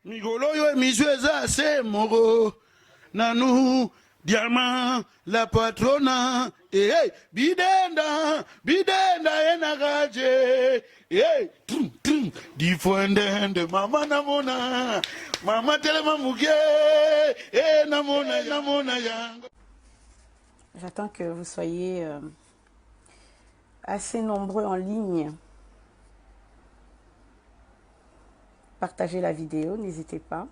Migolo yo misweza se moro nanu diamant la patrona bidenda enagaje difuendende mama namona mama telema muge namona yanga. J'attends que vous soyez assez nombreux en ligne. Partagez la vidéo, n'hésitez pas.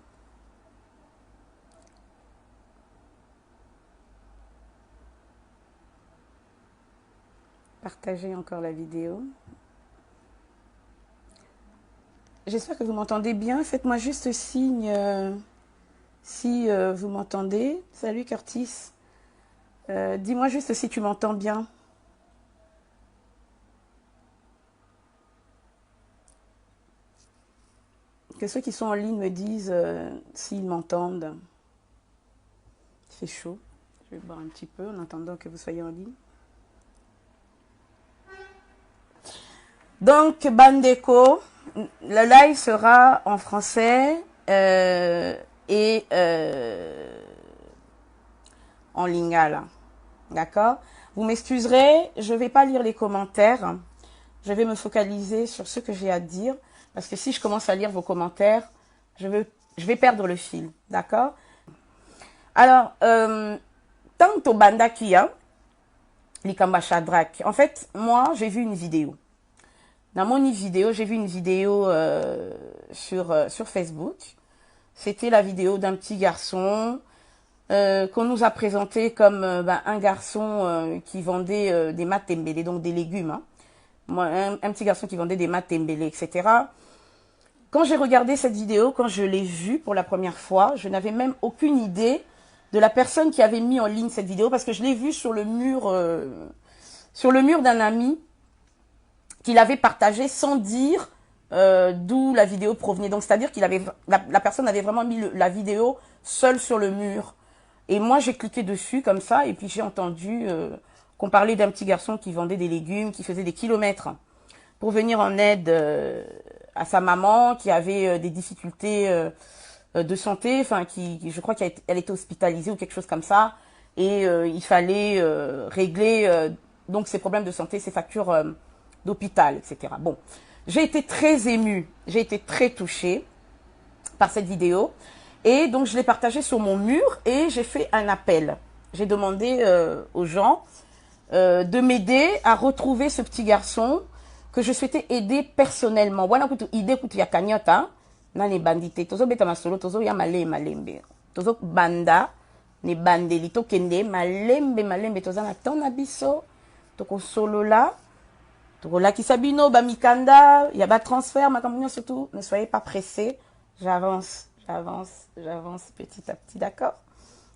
Partagez encore la vidéo. J'espère que vous m'entendez bien. Faites-moi juste signe si vous m'entendez. Salut Curtis. Dis-moi juste si tu m'entends bien. Que ceux qui sont en ligne me disent s'ils m'entendent. Il fait chaud. Je vais boire un petit peu en attendant que vous soyez en ligne. Donc, Bandeko, le live sera en français et en lingala. D'accord? Vous m'excuserez, je ne vais pas lire les commentaires. Je vais me focaliser sur ce que j'ai à dire. Parce que si je commence à lire vos commentaires, je vais perdre le fil. D'accord? Alors, tant au Banda Kia, Likamba Shadrach, en fait, moi, j'ai vu une vidéo. Dans mon vidéo, j'ai vu une vidéo sur Facebook. C'était la vidéo d'un petit garçon qu'on nous a présenté comme un garçon qui vendait des matembele, donc des légumes. Hein. Moi, un petit garçon qui vendait des matembele, etc. Quand j'ai regardé cette vidéo, quand je l'ai vue pour la première fois, je n'avais même aucune idée de la personne qui avait mis en ligne cette vidéo parce que je l'ai vue sur le mur d'un ami qu'il avait partagé sans dire d'où la vidéo provenait. Donc, c'est-à-dire qu'il avait la personne avait vraiment mis la vidéo seule sur le mur. Et moi, j'ai cliqué dessus comme ça et puis j'ai entendu qu'on parlait d'un petit garçon qui vendait des légumes, qui faisait des kilomètres pour venir en aide à sa maman qui avait des difficultés de santé, enfin je crois qu'elle était hospitalisée ou quelque chose comme ça, et il fallait régler donc ses problèmes de santé, ses factures d'hôpital, etc. Bon, j'ai été très émue, j'ai été très touchée par cette vidéo, et donc je l'ai partagée sur mon mur et j'ai fait un appel. J'ai demandé aux gens de m'aider à retrouver ce petit garçon que je souhaitais aider personnellement. Voilà kutu idée kutu ya kanyota na ne bandite tozo beta masolo tozo ya malembe tozo banda ne bandeli to kende malembe toza na ton abiso toko solo là toko la kisabino ba mikanda ya ba transfert makambo surtout ne soyez pas pressés, j'avance petit à petit, d'accord?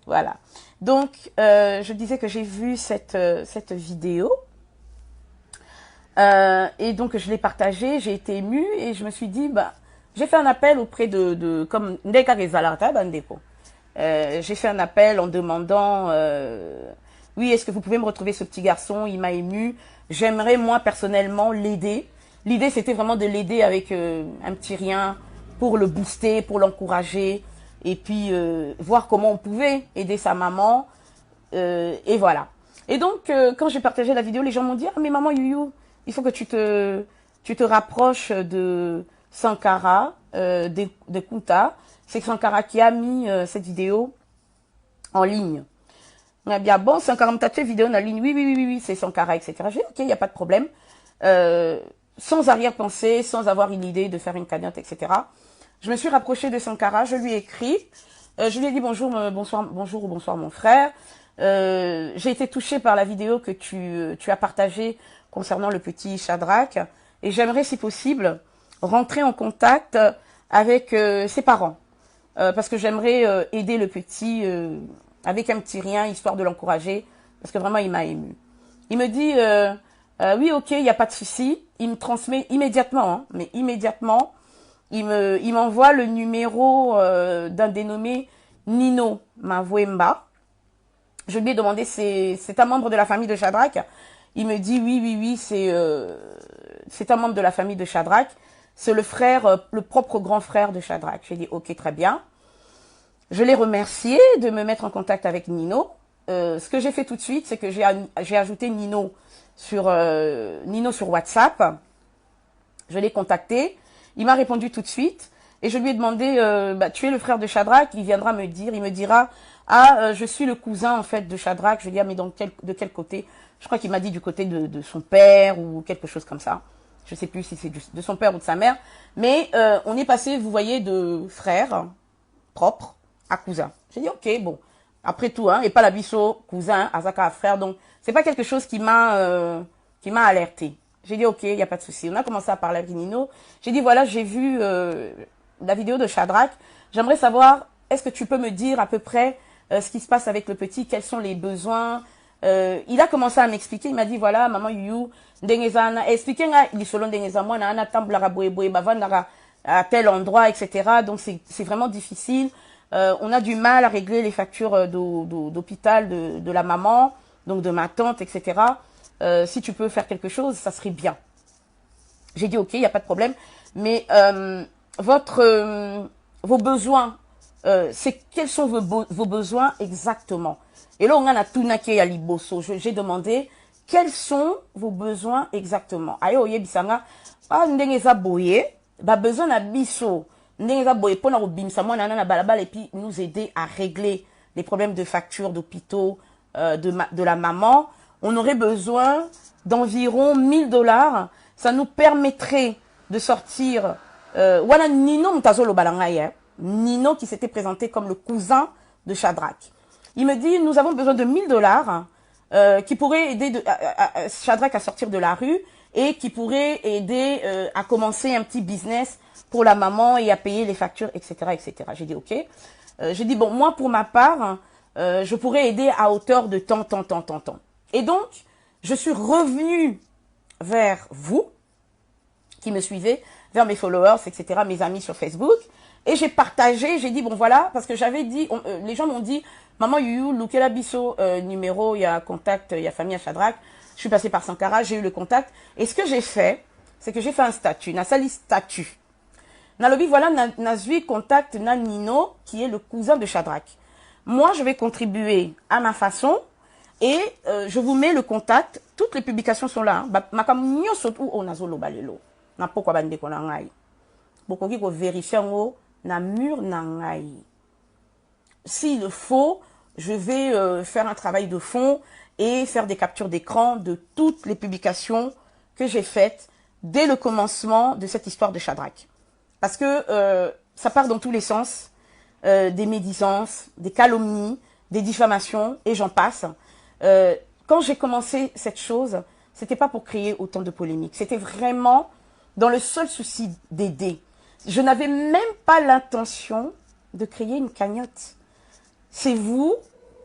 Voilà. Donc je disais que j'ai vu cette vidéo. Et donc je l'ai partagé, j'ai été émue et je me suis dit, j'ai fait un appel auprès comme Ndeka Rezalarta Bandeko. J'ai fait un appel en demandant, oui, est-ce que vous pouvez me retrouver ce petit garçon? Il m'a émue. J'aimerais moi personnellement l'aider. L'idée c'était vraiment de l'aider avec un petit rien pour le booster, pour l'encourager et puis voir comment on pouvait aider sa maman. Et voilà. Et donc quand j'ai partagé la vidéo, les gens m'ont dit, ah mais maman Youyou, il faut que tu te rapproches de Sankara, de Kunta. C'est Sankara qui a mis cette vidéo en ligne. On a bien, bon, Sankara m'a fait vidéo en ligne. Oui, c'est Sankara, etc. J'ai dit, ok, il n'y a pas de problème. Sans arrière-pensée, sans avoir une idée de faire une cagnotte, etc. Je me suis rapprochée de Sankara, je lui ai écrit. Je lui ai dit bonjour ou bonsoir mon frère. J'ai été touchée par la vidéo que tu as partagée concernant le petit Shadrach et j'aimerais si possible rentrer en contact avec ses parents parce que j'aimerais aider le petit avec un petit rien histoire de l'encourager parce que vraiment il m'a ému. Il me dit oui ok, il n'y a pas de souci. Il me transmet immédiatement, hein, mais immédiatement il m'envoie le numéro d'un dénommé Nino Mavwemba. Je lui ai demandé, c'est un membre de la famille de Shadrach. Il me dit oui, c'est un membre de la famille de Shadrach. c'est le frère, le propre grand frère de Shadrach. J'ai dit, ok, très bien. Je l'ai remercié de me mettre en contact avec Nino. Ce que j'ai fait tout de suite, c'est que j'ai ajouté Nino sur WhatsApp. Je l'ai contacté. Il m'a répondu tout de suite. Et je lui ai demandé, tu es le frère de Shadrach, il viendra me dire, il me dira, je suis le cousin en fait de Shadrach. Je lui ai dit, mais de quel côté? Je crois qu'il m'a dit du côté de son père ou quelque chose comme ça. Je sais plus si c'est de son père ou de sa mère. Mais on est passé, vous voyez, de frère propre à cousin. J'ai dit, ok, bon. Après tout, et pas la bisso, cousin, Azaka, frère. Donc, c'est pas quelque chose qui m'a alerté. J'ai dit, ok, il n'y a pas de souci. On a commencé à parler avec Nino. J'ai dit, voilà, j'ai vu la vidéo de Shadrach. J'aimerais savoir, est-ce que tu peux me dire à peu près ce qui se passe avec le petit, quels sont les besoins. Il a commencé à m'expliquer. Il m'a dit, voilà, maman Yuyu, expliquez moi à tel endroit, etc. Donc, c'est vraiment difficile. On a du mal à régler les factures d'hôpital de la maman, donc de ma tante, etc. Si tu peux faire quelque chose, ça serait bien. J'ai dit, ok, il n'y a pas de problème. Mais vos besoins, quels sont vos besoins exactement? Et là, on a tout naqué à Liboso. J'ai demandé, quels sont vos besoins exactement? Ayo oye bisanga, ndengeza boye, besoin na biso. Ndengeza boye pour na obimsa moi nana na balabala et puis nous aider à régler les problèmes de factures d'hôpitaux de la maman. On aurait besoin d'environ 1 000 $. Ça nous permettrait de sortir. Voilà Nino Mtazolo Balangaya, Nino qui s'était présenté comme le cousin de Shadrach. Il me dit, nous avons besoin de 1 000 $ qui pourraient aider Shadrach à sortir de la rue et qui pourraient aider à commencer un petit business pour la maman et à payer les factures, etc., etc. J'ai dit, ok. J'ai dit, bon, moi, pour ma part, je pourrais aider à hauteur de tant. Et donc, je suis revenue vers vous, qui me suivez, vers mes followers, etc., mes amis sur Facebook, et j'ai partagé, j'ai dit, bon voilà, parce que j'avais dit, les gens m'ont dit, maman Yuyu, Lukela Bisso, numéro, il y a contact, il y a famille à Shadrach, je suis passée par Sankara, j'ai eu le contact, et ce que j'ai fait, c'est que j'ai fait un statut, na sali statut. Nalobi, voilà, Nazui contact na Nino, qui est le cousin de Shadrach. Moi, je vais contribuer à ma façon, et je vous mets le contact, toutes les publications sont là, makam nyoso ou onazolo balelo. Na pokwa bande ko na ngai. Bokoki ko vérifier ngo na mur na ngai. S'il le faut, je vais faire un travail de fond et faire des captures d'écran de toutes les publications que j'ai faites dès le commencement de cette histoire de Shadrach. Parce que ça part dans tous les sens, des médisances, des calomnies, des diffamations, et j'en passe. Quand j'ai commencé cette chose, c'était pas pour créer autant de polémiques. C'était vraiment dans le seul souci d'aider. Je n'avais même pas l'intention de créer une cagnotte. C'est vous,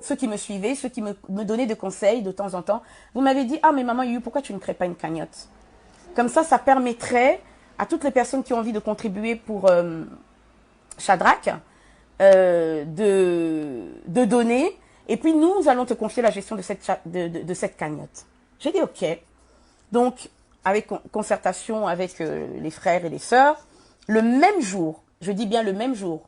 ceux qui me suivez, ceux qui me donnaient des conseils de temps en temps. Vous m'avez dit, ah mais maman Yuyu, pourquoi tu ne crées pas une cagnotte? Comme ça permettrait à toutes les personnes qui ont envie de contribuer pour Shadrach de donner. Et puis nous allons te confier la gestion de cette cagnotte. J'ai dit ok. Donc, avec concertation avec les frères et les sœurs, le même jour, je dis bien le même jour,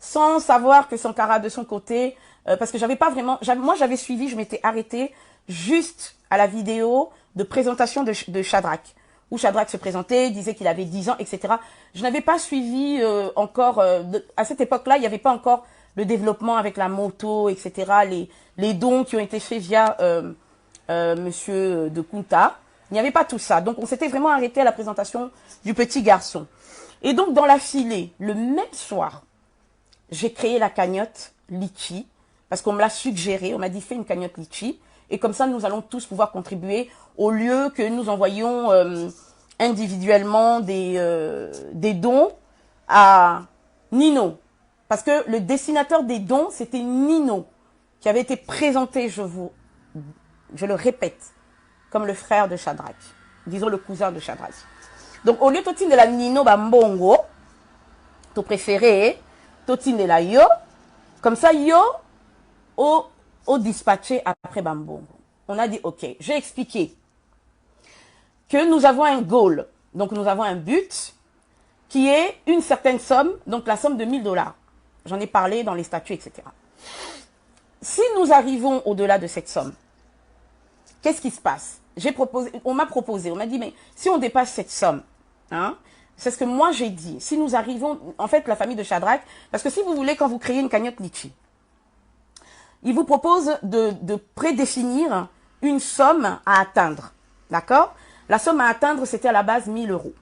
sans savoir que Sankara de son côté, parce que j'avais pas vraiment, moi j'avais suivi, je m'étais arrêtée juste à la vidéo de présentation de Shadrach, où Shadrach se présentait, disait qu'il avait 10 ans, etc. Je n'avais pas suivi encore, à cette époque-là, il n'y avait pas encore le développement avec la moto, etc., les dons qui ont été faits via Monsieur de Kunta. Il n'y avait pas tout ça. Donc, on s'était vraiment arrêté à la présentation du petit garçon. Et donc, dans la filée, le même soir, j'ai créé la cagnotte Litchi, parce qu'on me l'a suggéré, on m'a dit, fais une cagnotte Litchi, et comme ça, nous allons tous pouvoir contribuer, au lieu que nous envoyions individuellement des dons à Nino. Parce que le dessinateur des dons, c'était Nino, qui avait été présenté, je le répète, comme le frère de Shadrach, disons le cousin de Shadrach. Donc, au lieu de la Nino Bambongo, ton préféré, Totine de la Yo, comme ça, Yo, au dispatché après Bambongo. On a dit, ok, j'ai expliqué que nous avons un goal, donc nous avons un but, qui est une certaine somme, donc la somme de 1000 $. J'en ai parlé dans les statuts, etc. Si nous arrivons au-delà de cette somme, qu'est-ce qui se passe? On m'a proposé, on m'a dit, mais si on dépasse cette somme, hein, c'est ce que moi j'ai dit, si nous arrivons, en fait, la famille de Shadrach, parce que si vous voulez, quand vous créez une cagnotte Litchi, il vous propose de prédéfinir une somme à atteindre, d'accord? La somme à atteindre, c'était à la base 1000 €.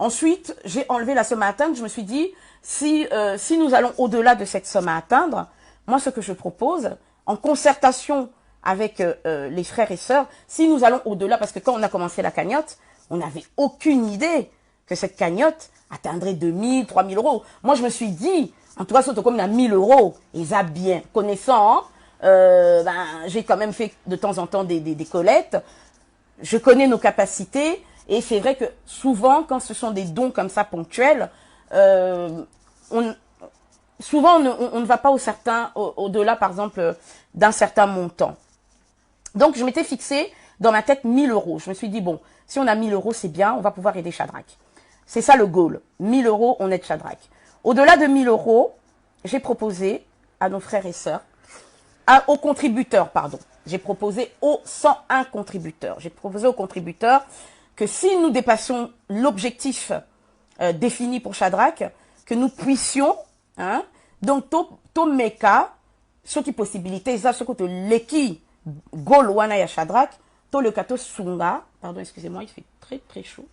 Ensuite, j'ai enlevé la somme à atteindre, je me suis dit, si nous allons au-delà de cette somme à atteindre, moi, ce que je propose, en concertation avec les frères et sœurs, si nous allons au-delà, parce que quand on a commencé la cagnotte, on n'avait aucune idée que cette cagnotte atteindrait 2000, 3000 €. Moi, je me suis dit, en tout cas, surtout comme il y a 1000 €, et ça bien, connaissant, j'ai quand même fait de temps en temps des collectes, je connais nos capacités, et c'est vrai que souvent, quand ce sont des dons comme ça ponctuels, souvent on ne va pas au-delà, par exemple, d'un certain montant. Donc, je m'étais fixé dans ma tête 1000 €. Je me suis dit, bon, si on a 1000 €, c'est bien, on va pouvoir aider Shadrach. C'est ça le goal. 1000 €, on aide Shadrach. Au-delà de 1000 €, j'ai proposé à nos frères et sœurs, aux contributeurs, pardon. J'ai proposé aux 101 contributeurs. J'ai proposé aux contributeurs que si nous dépassions l'objectif défini pour Shadrach, que nous puissions, hein, donc, to meka, ce qui possibilité, ça, ce que l'équipe Gol wana ya Shadrach, to le kato sunga, pardon, excusez-moi, il fait très très chaud.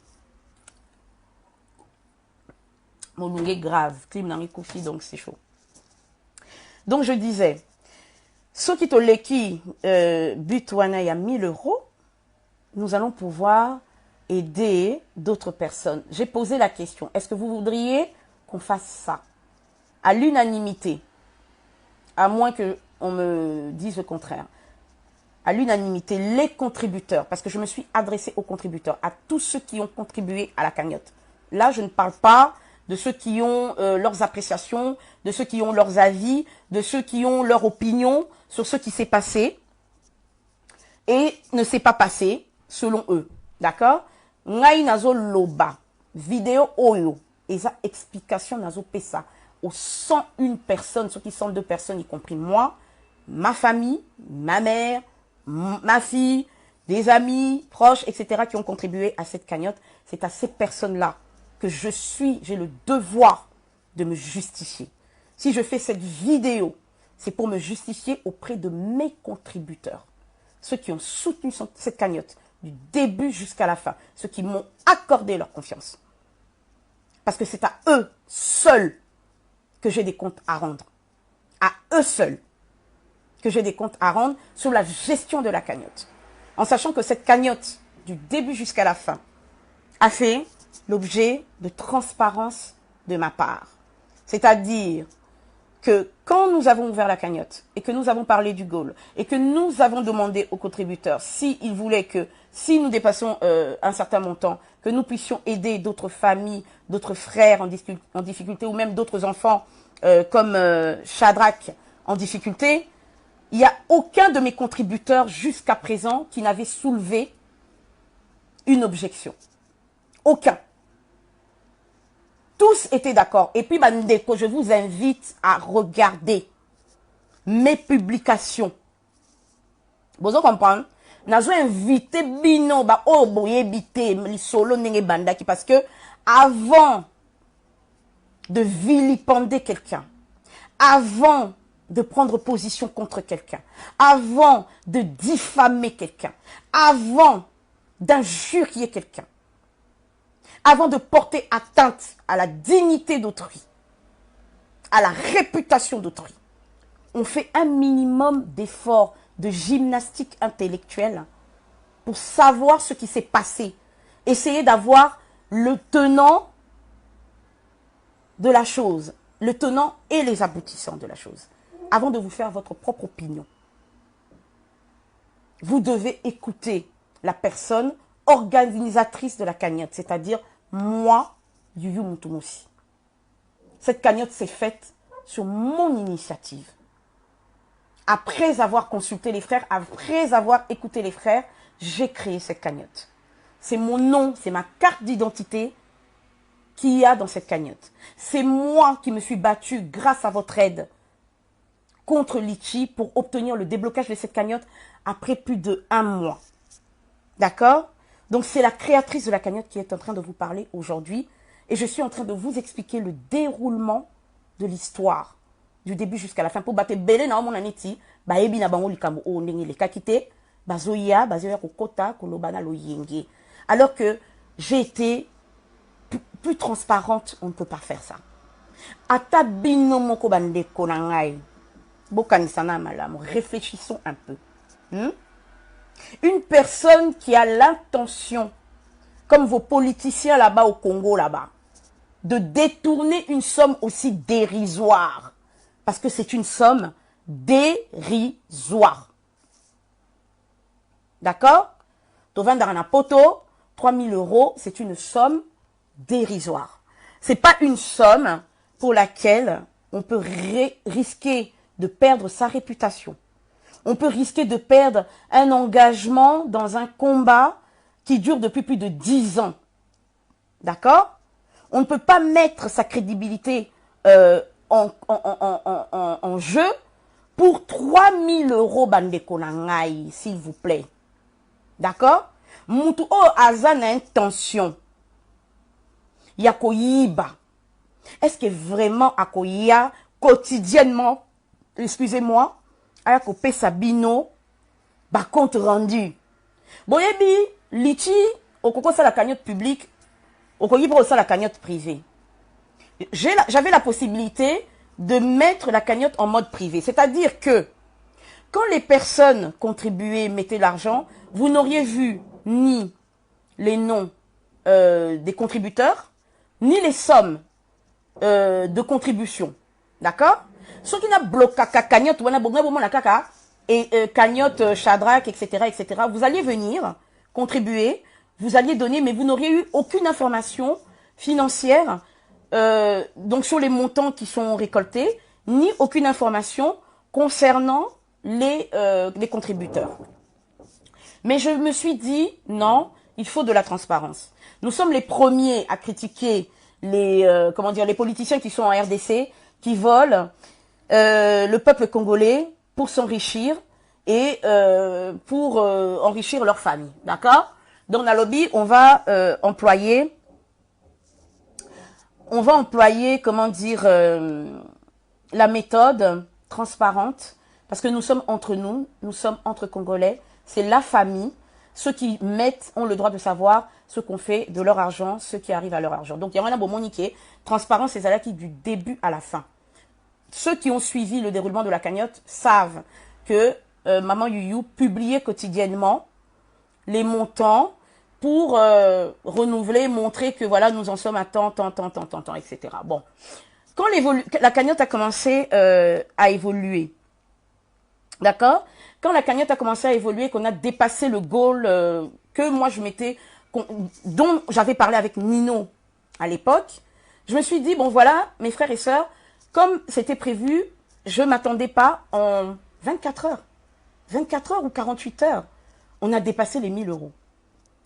Mon lungue est grave, clim dans les koufi, donc c'est chaud. Donc je disais, ce qui te l'équipe but wana ya 1000 €, nous allons pouvoir aider d'autres personnes. J'ai posé la question, est-ce que vous voudriez qu'on fasse ça à l'unanimité, à moins qu'on me dise le contraire? À l'unanimité, les contributeurs, parce que je me suis adressée aux contributeurs, à tous ceux qui ont contribué à la cagnotte. Là, je ne parle pas de ceux qui ont leurs appréciations, de ceux qui ont leurs avis, de ceux qui ont leur opinion sur ce qui s'est passé et ne s'est pas passé selon eux. D'accord? Ngai nazo loba, vidéo oyo, et ça explication nazo pesa aux 101 personnes, ceux qui sont 2 personnes, y compris moi, ma famille, ma mère, ma fille, des amis, proches, etc., qui ont contribué à cette cagnotte. C'est à ces personnes-là que j'ai le devoir de me justifier. Si je fais cette vidéo, c'est pour me justifier auprès de mes contributeurs. Ceux qui ont soutenu cette cagnotte du début jusqu'à la fin. Ceux qui m'ont accordé leur confiance. Parce que c'est à eux seuls que j'ai des comptes à rendre. À eux seuls que j'ai des comptes à rendre sur la gestion de la cagnotte. En sachant que cette cagnotte, du début jusqu'à la fin, a fait l'objet de transparence de ma part. C'est-à-dire que quand nous avons ouvert la cagnotte et que nous avons parlé du goal et que nous avons demandé aux contributeurs s'ils voulaient que, si nous dépassons un certain montant, que nous puissions aider d'autres familles, d'autres frères en difficulté ou même d'autres enfants comme Shadrach en difficulté, il n'y a aucun de mes contributeurs jusqu'à présent qui n'avait soulevé une objection. Aucun. Tous étaient d'accord. Et puis, Bandeko, je vous invite à regarder mes publications. Vous comprenez? Nazo invité bino ba o boye bité li solo nenge bandaki parce que avant de vilipender quelqu'un, avant de prendre position contre quelqu'un, avant de diffamer quelqu'un, avant d'injurier quelqu'un, avant de porter atteinte à la dignité d'autrui, à la réputation d'autrui, on fait un minimum d'efforts de gymnastique intellectuelle pour savoir ce qui s'est passé. Essayer d'avoir le tenant de la chose, le tenant et les aboutissants de la chose, avant de vous faire votre propre opinion. Vous devez écouter la personne organisatrice de la cagnotte, c'est-à-dire moi, Yuyu Mutumosi. Cette cagnotte s'est faite sur mon initiative. Après avoir consulté les frères, après avoir écouté les frères, j'ai créé cette cagnotte. C'est mon nom, c'est ma carte d'identité qu'il y a dans cette cagnotte. C'est moi qui me suis battue grâce à votre aide contre Litchi pour obtenir le déblocage de cette cagnotte après plus de 1 mois. D'accord? Donc c'est la créatrice de la cagnotte qui est en train de vous parler aujourd'hui et je suis en train de vous expliquer le déroulement de l'histoire du début jusqu'à la fin. Pour battre belé na mon aneti, ba ebi na bango likambo o ndenge le kakite, bazoya kokota kolobana lo yenge. Alors que j'ai été plus transparente, on ne peut pas faire ça. Ata bino moko bandeko na ngai. Bokanisana malamu, réfléchissons un peu. Une personne qui a l'intention, comme vos politiciens là-bas au Congo là-bas, de détourner une somme aussi dérisoire. Parce que c'est une somme dérisoire. D'accord? Tovandara poto, 3 000 €, c'est une somme dérisoire. C'est pas une somme pour laquelle on peut risquer de perdre sa réputation. On peut risquer de perdre un engagement dans un combat qui dure depuis plus de 10 ans. D'accord? On ne peut pas mettre sa crédibilité en jeu pour 3 000 € bandeko nangai, s'il vous plaît. D'accord? Mutu o azan intention. Yakoyiba. Est-ce que vraiment akoya quotidiennement, excusez-moi, ayakopé sabino, ba compte rendu. Boyebi, Litchi, okoko sa la cagnotte publique, okoyiba sa la cagnotte privée. J'avais la possibilité de mettre la cagnotte en mode privé. C'est-à-dire que quand les personnes contribuaient, mettaient l'argent, vous n'auriez vu ni les noms des contributeurs, ni les sommes de contribution. D'accord? Ce qui n'a bloqué la cagnotte, et cagnotte, Shadrach, etc., etc., vous alliez venir contribuer, vous alliez donner, mais vous n'auriez eu aucune information financière donc sur les montants qui sont récoltés, ni aucune information concernant les contributeurs. Mais je me suis dit, non, il faut de la transparence. Nous sommes les premiers à critiquer les, les politiciens qui sont en RDC, qui volent le peuple congolais pour s'enrichir et pour enrichir leur famille. D'accord? Dans la lobby, on va employer, comment dire, la méthode transparente, parce que nous sommes entre nous sommes entre Congolais, c'est la famille. Ceux qui mettent ont le droit de savoir ce qu'on fait de leur argent, ce qui arrive à leur argent. Donc, il y a un bon moniqué. Transparence, c'est ça qui du début à la fin. Ceux qui ont suivi le déroulement de la cagnotte savent que Maman Youyou publiait quotidiennement les montants pour renouveler, montrer que voilà, nous en sommes à tant, etc. Bon. Quand la cagnotte a commencé à évoluer, d'accord? Quand la cagnotte a commencé à évoluer, qu'on a dépassé le goal que moi je m'étais, dont j'avais parlé avec Nino à l'époque, je me suis dit, bon voilà, mes frères et sœurs, comme c'était prévu, je ne m'attendais pas en 24 heures. 24 heures ou 48 heures, on a dépassé les 1 000 €.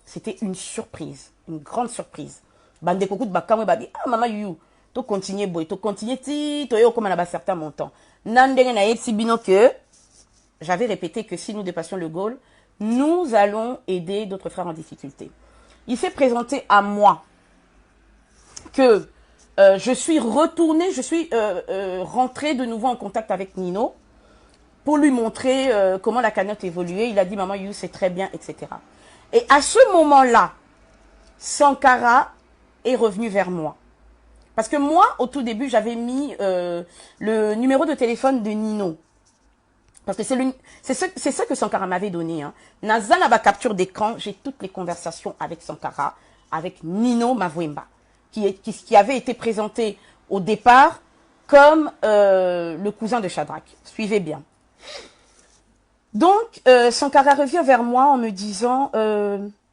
C'était une surprise, une grande surprise. Bande koko de bakamo ba dit, ah maman you, to continuer boy, to continuer ti, to yo comme on a certain montant. Nandenge na yetsi bino que j'avais répété que si nous dépassions le goal, nous allons aider d'autres frères en difficulté. Il s'est présenté à moi que je suis retournée, je suis rentrée de nouveau en contact avec Nino pour lui montrer comment la cagnotte évoluait. Il a dit, maman you, c'est très bien, etc. Et à ce moment-là, Sankara est revenu vers moi. Parce que moi, au tout début, j'avais mis le numéro de téléphone de Nino. Parce que c'est ça que Sankara m'avait donné. Hein. Nazan a capture d'écran, j'ai toutes les conversations avec Sankara, avec Nino Mavwemba, qui avait été présenté au départ comme le cousin de Shadrach. Suivez bien. Donc, Sankara revient vers moi en me disant,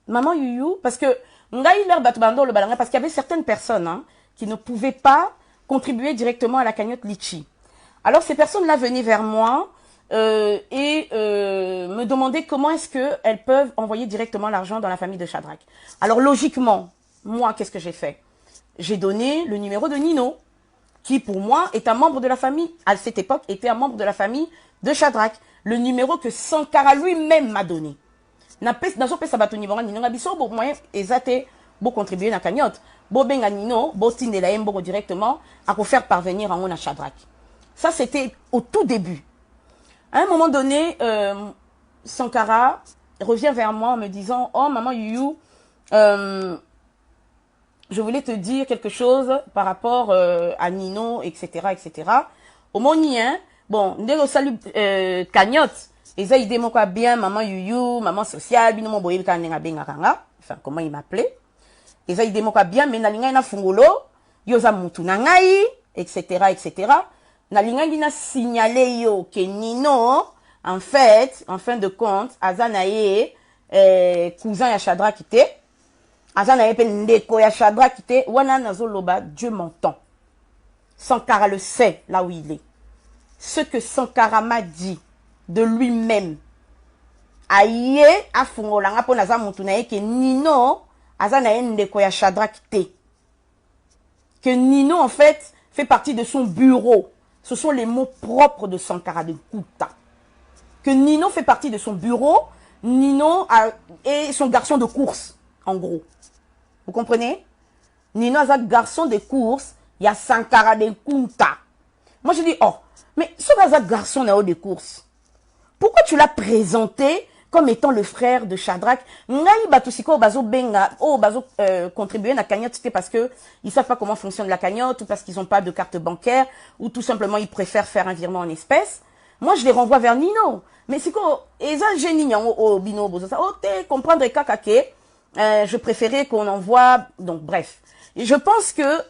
Maman Youyou, parce que parce qu'il y avait certaines personnes hein, qui ne pouvaient pas contribuer directement à la cagnotte Litchi. Alors, ces personnes-là venaient vers moi et me demandaient comment est-ce qu'elles peuvent envoyer directement l'argent dans la famille de Shadrach. Alors, logiquement, moi, qu'est-ce que j'ai fait? j'ai donné le numéro de Nino, qui pour moi est un membre de la famille, à cette époque était un membre de la famille de Shadrach. Le numéro que Sankara lui-même m'a donné. Nazo pesa bato numéro Nino ngabiso bo moyen ezate bo contribuer na cagnotte. Bo benga Nino, bo tindela yembo directement à faire parvenir en on à Shadrach. Ça c'était au tout début. À un moment donné, Sankara revient vers moi en me disant: oh maman Youyou, je voulais te dire quelque chose par rapport à Nino, etc., etc. Au monien, bon, ndego salut cagnotte, et ça idée quoi bien, maman Youyou, maman sociale, bino mo boye kanenga benga kanga, enfin comment il m'appelait, et ça idée quoi bien, mais na linga na fungolo, yoza mutu na ngai, etc., etc. Na linga na signalé yo que Nino, en fait, en fin de compte, azanaye cousin ya Shadrach qui Azana epe ndeko ya Shadrach kite wana nazoloba, Dieu m'entend. Sankara le sait là où il est. Ce que Sankara m'a dit de lui-même. Aye afungolanga po naza mutu na ye ke Nino azana ndeko ya Shadrach kite. Que Nino en fait partie de son bureau. Ce sont les mots propres de Sankara de Kouta. Que Nino fait partie de son bureau. Nino est son garçon de course, en gros. Vous comprenez? Nino est un garçon de course, il y a Sankara de Kunta. Moi je dis, oh, mais ce garçon de course, pourquoi tu l'as présenté comme étant le frère de Shadrach? Ngai batusiko bazo benga, bazo contribuer à la cagnotte, c'était parce que ils savent pas comment fonctionne la cagnotte, ou parce qu'ils n'ont pas de carte bancaire, ou tout simplement ils préfèrent faire un virement en espèces. Moi je les renvoie vers Nino. Mais c'est quoi? Et ça génie au bino bozo ça. Oh te comprendre kakake. Je préférais qu'on envoie... Donc, bref. Et je pense que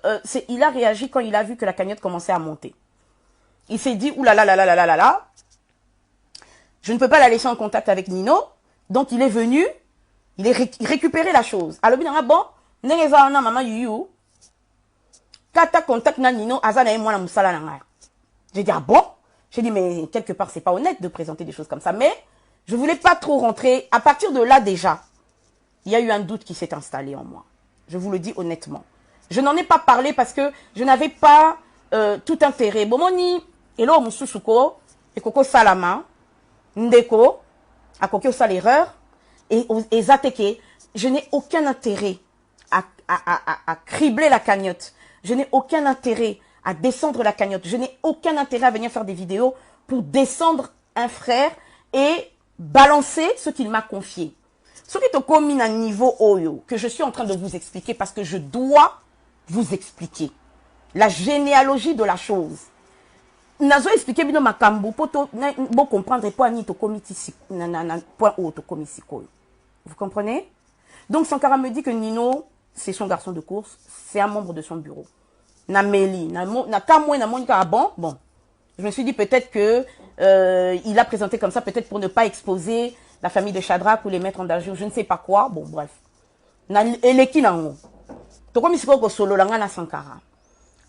il a réagi quand il a vu que la cagnotte commençait à monter. Il s'est dit, oulala, là, là, là, là, là, là. Je ne peux pas la laisser en contact avec Nino. Donc, il est venu. Il récupéré la chose. Alors, il a dit, bon, n'engeza na maman Youyou. Kata contact na Nino, azana et moi na musala na nga. J'ai dit, ah bon? J'ai dit, mais quelque part, c'est pas honnête de présenter des choses comme ça. Mais, je voulais pas trop rentrer. À partir de là, déjà, il y a eu un doute qui s'est installé en moi. Je vous le dis honnêtement. Je n'en ai pas parlé parce que je n'avais pas tout intérêt. Bomoni, elo mususuko, et koko salama, ndeko, a koko sal erreur, et zateke, je n'ai aucun intérêt à cribler la cagnotte. Je n'ai aucun intérêt à descendre la cagnotte. Je n'ai aucun intérêt à venir faire des vidéos pour descendre un frère et balancer ce qu'il m'a confié. Ce qui est commis à un niveau Oyo, que je suis en train de vous expliquer parce que je dois vous expliquer la généalogie de la chose. Nazo expliqué bino makambo pour comprendre point ni to comité point haut to comité. Vous comprenez? Donc Sankara me dit que Nino, c'est son garçon de course, c'est un membre de son bureau. Nameli, na kamwe na monika bon. Je me suis dit peut-être que il a présenté comme ça, peut-être pour ne pas exposer la famille de Shadrach ou les mettre en danger, je ne sais pas quoi. Bon, bref.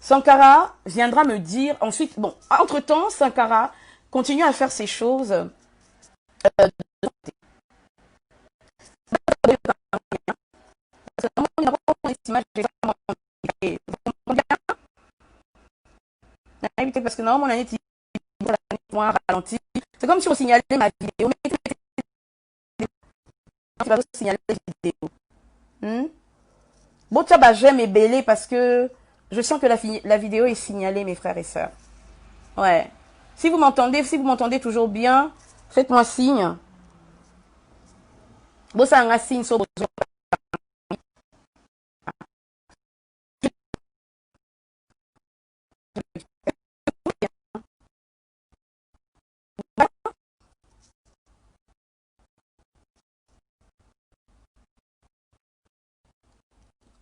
Sankara viendra me dire ensuite, bon, entre-temps, Sankara continue à faire ces choses. Parce que normalement, mon année ralenti. C'est comme si on signalait ma vidéo. Tu vas signaler la vidéo. Bon, tu vas j'aime et belé parce que je sens que la vidéo est signalée, mes frères et sœurs. Ouais. Si vous m'entendez toujours bien, faites-moi signe. Bon, ça un signe sur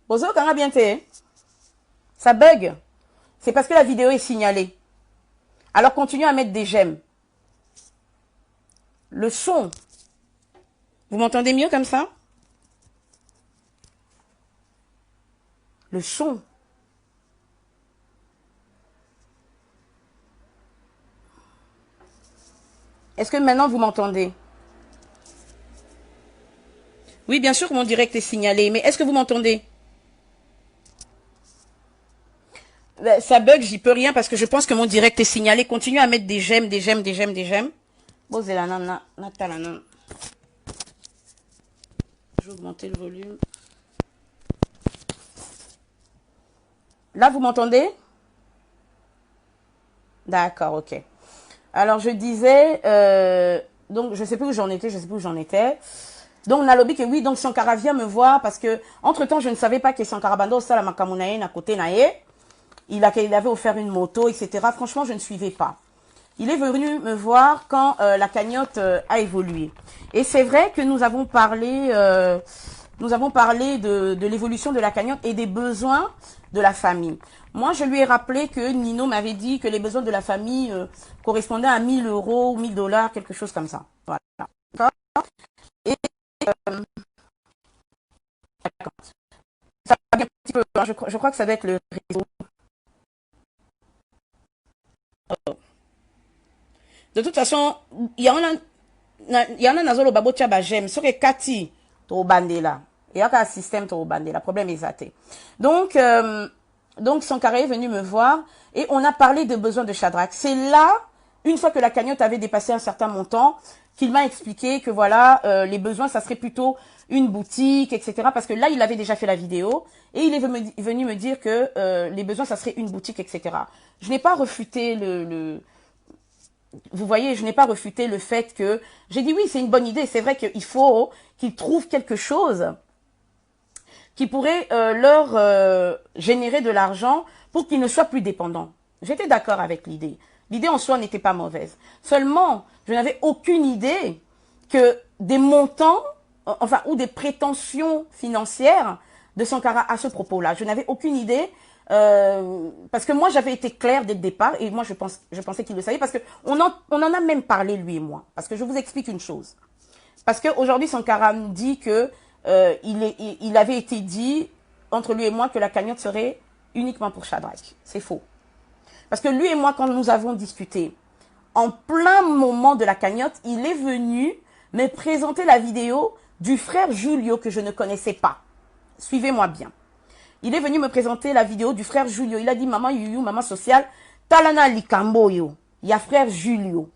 Bozo, quand bien fait, ça bug. C'est parce que la vidéo est signalée. Alors continuez à mettre des j'aime. Le son. Vous m'entendez mieux comme ça? Le son. Est-ce que maintenant vous m'entendez? Oui, bien sûr, mon direct est signalé, mais est-ce que vous m'entendez? bah, ça bug, j'y peux rien parce que je pense que mon direct est signalé. Continuez à mettre des j'aime, des j'aime, des j'aime, des j'aime. Bon, c'est la nana, Natala. Je vais augmenter le volume. Là, vous m'entendez? D'accord, ok. Alors, je disais, donc, je sais plus où j'en étais, Donc, Nalobi, que oui, donc Sankara vient me voir parce que, entre-temps, je ne savais pas que Sankara Bando, ça, la Makamunaye, à côté, naye. Il avait offert une moto, etc. Franchement, je ne suivais pas. Il est venu me voir quand la cagnotte a évolué. Et c'est vrai que nous avons parlé de l'évolution de la cagnotte et des besoins de la famille. Moi, je lui ai rappelé que Nino m'avait dit que les besoins de la famille correspondaient à 1000 euros ou 1000 dollars, quelque chose comme ça. Voilà. D'accord. Et ça va bien un petit peu, hein, je crois que ça doit être le réseau. De toute façon, il y en a nazolo babo tchaba j'aime. Ce que Cathy, to bandela. Il y a un système to bandela. Problème est zaté. Donc Sankara est venu me voir et on a parlé de besoins de Shadrach. C'est là, une fois que la cagnotte avait dépassé un certain montant, qu'il m'a expliqué que voilà, les besoins, ça serait plutôt une boutique, etc. Parce que là, il avait déjà fait la vidéo et il est venu me dire que les besoins, ça serait une boutique, etc. Je n'ai pas refuté vous voyez, je n'ai pas refuté le fait que... J'ai dit oui, c'est une bonne idée. C'est vrai qu'il faut qu'ils trouvent quelque chose qui pourrait leur générer de l'argent pour qu'ils ne soient plus dépendants. J'étais d'accord avec l'idée. L'idée en soi n'était pas mauvaise. Seulement, je n'avais aucune idée que des montants, enfin, ou des prétentions financières de Sankara à ce propos-là. Je n'avais aucune idée... parce que moi j'avais été claire dès le départ et moi je pensais qu'il le savait parce que on en a même parlé lui et moi, parce que je vous explique une chose, parce que aujourd'hui Sankara nous dit que il avait été dit entre lui et moi que la cagnotte serait uniquement pour Shadrach. C'est faux, parce que lui et moi, quand nous avons discuté en plein moment de la cagnotte, il est venu me présenter la vidéo du frère Julio que je ne connaissais pas. Suivez-moi bien. Il est venu me présenter la vidéo du frère Julio. Il a dit, maman Yuyu, maman sociale, talana likambo yo. Il y a frère Julio.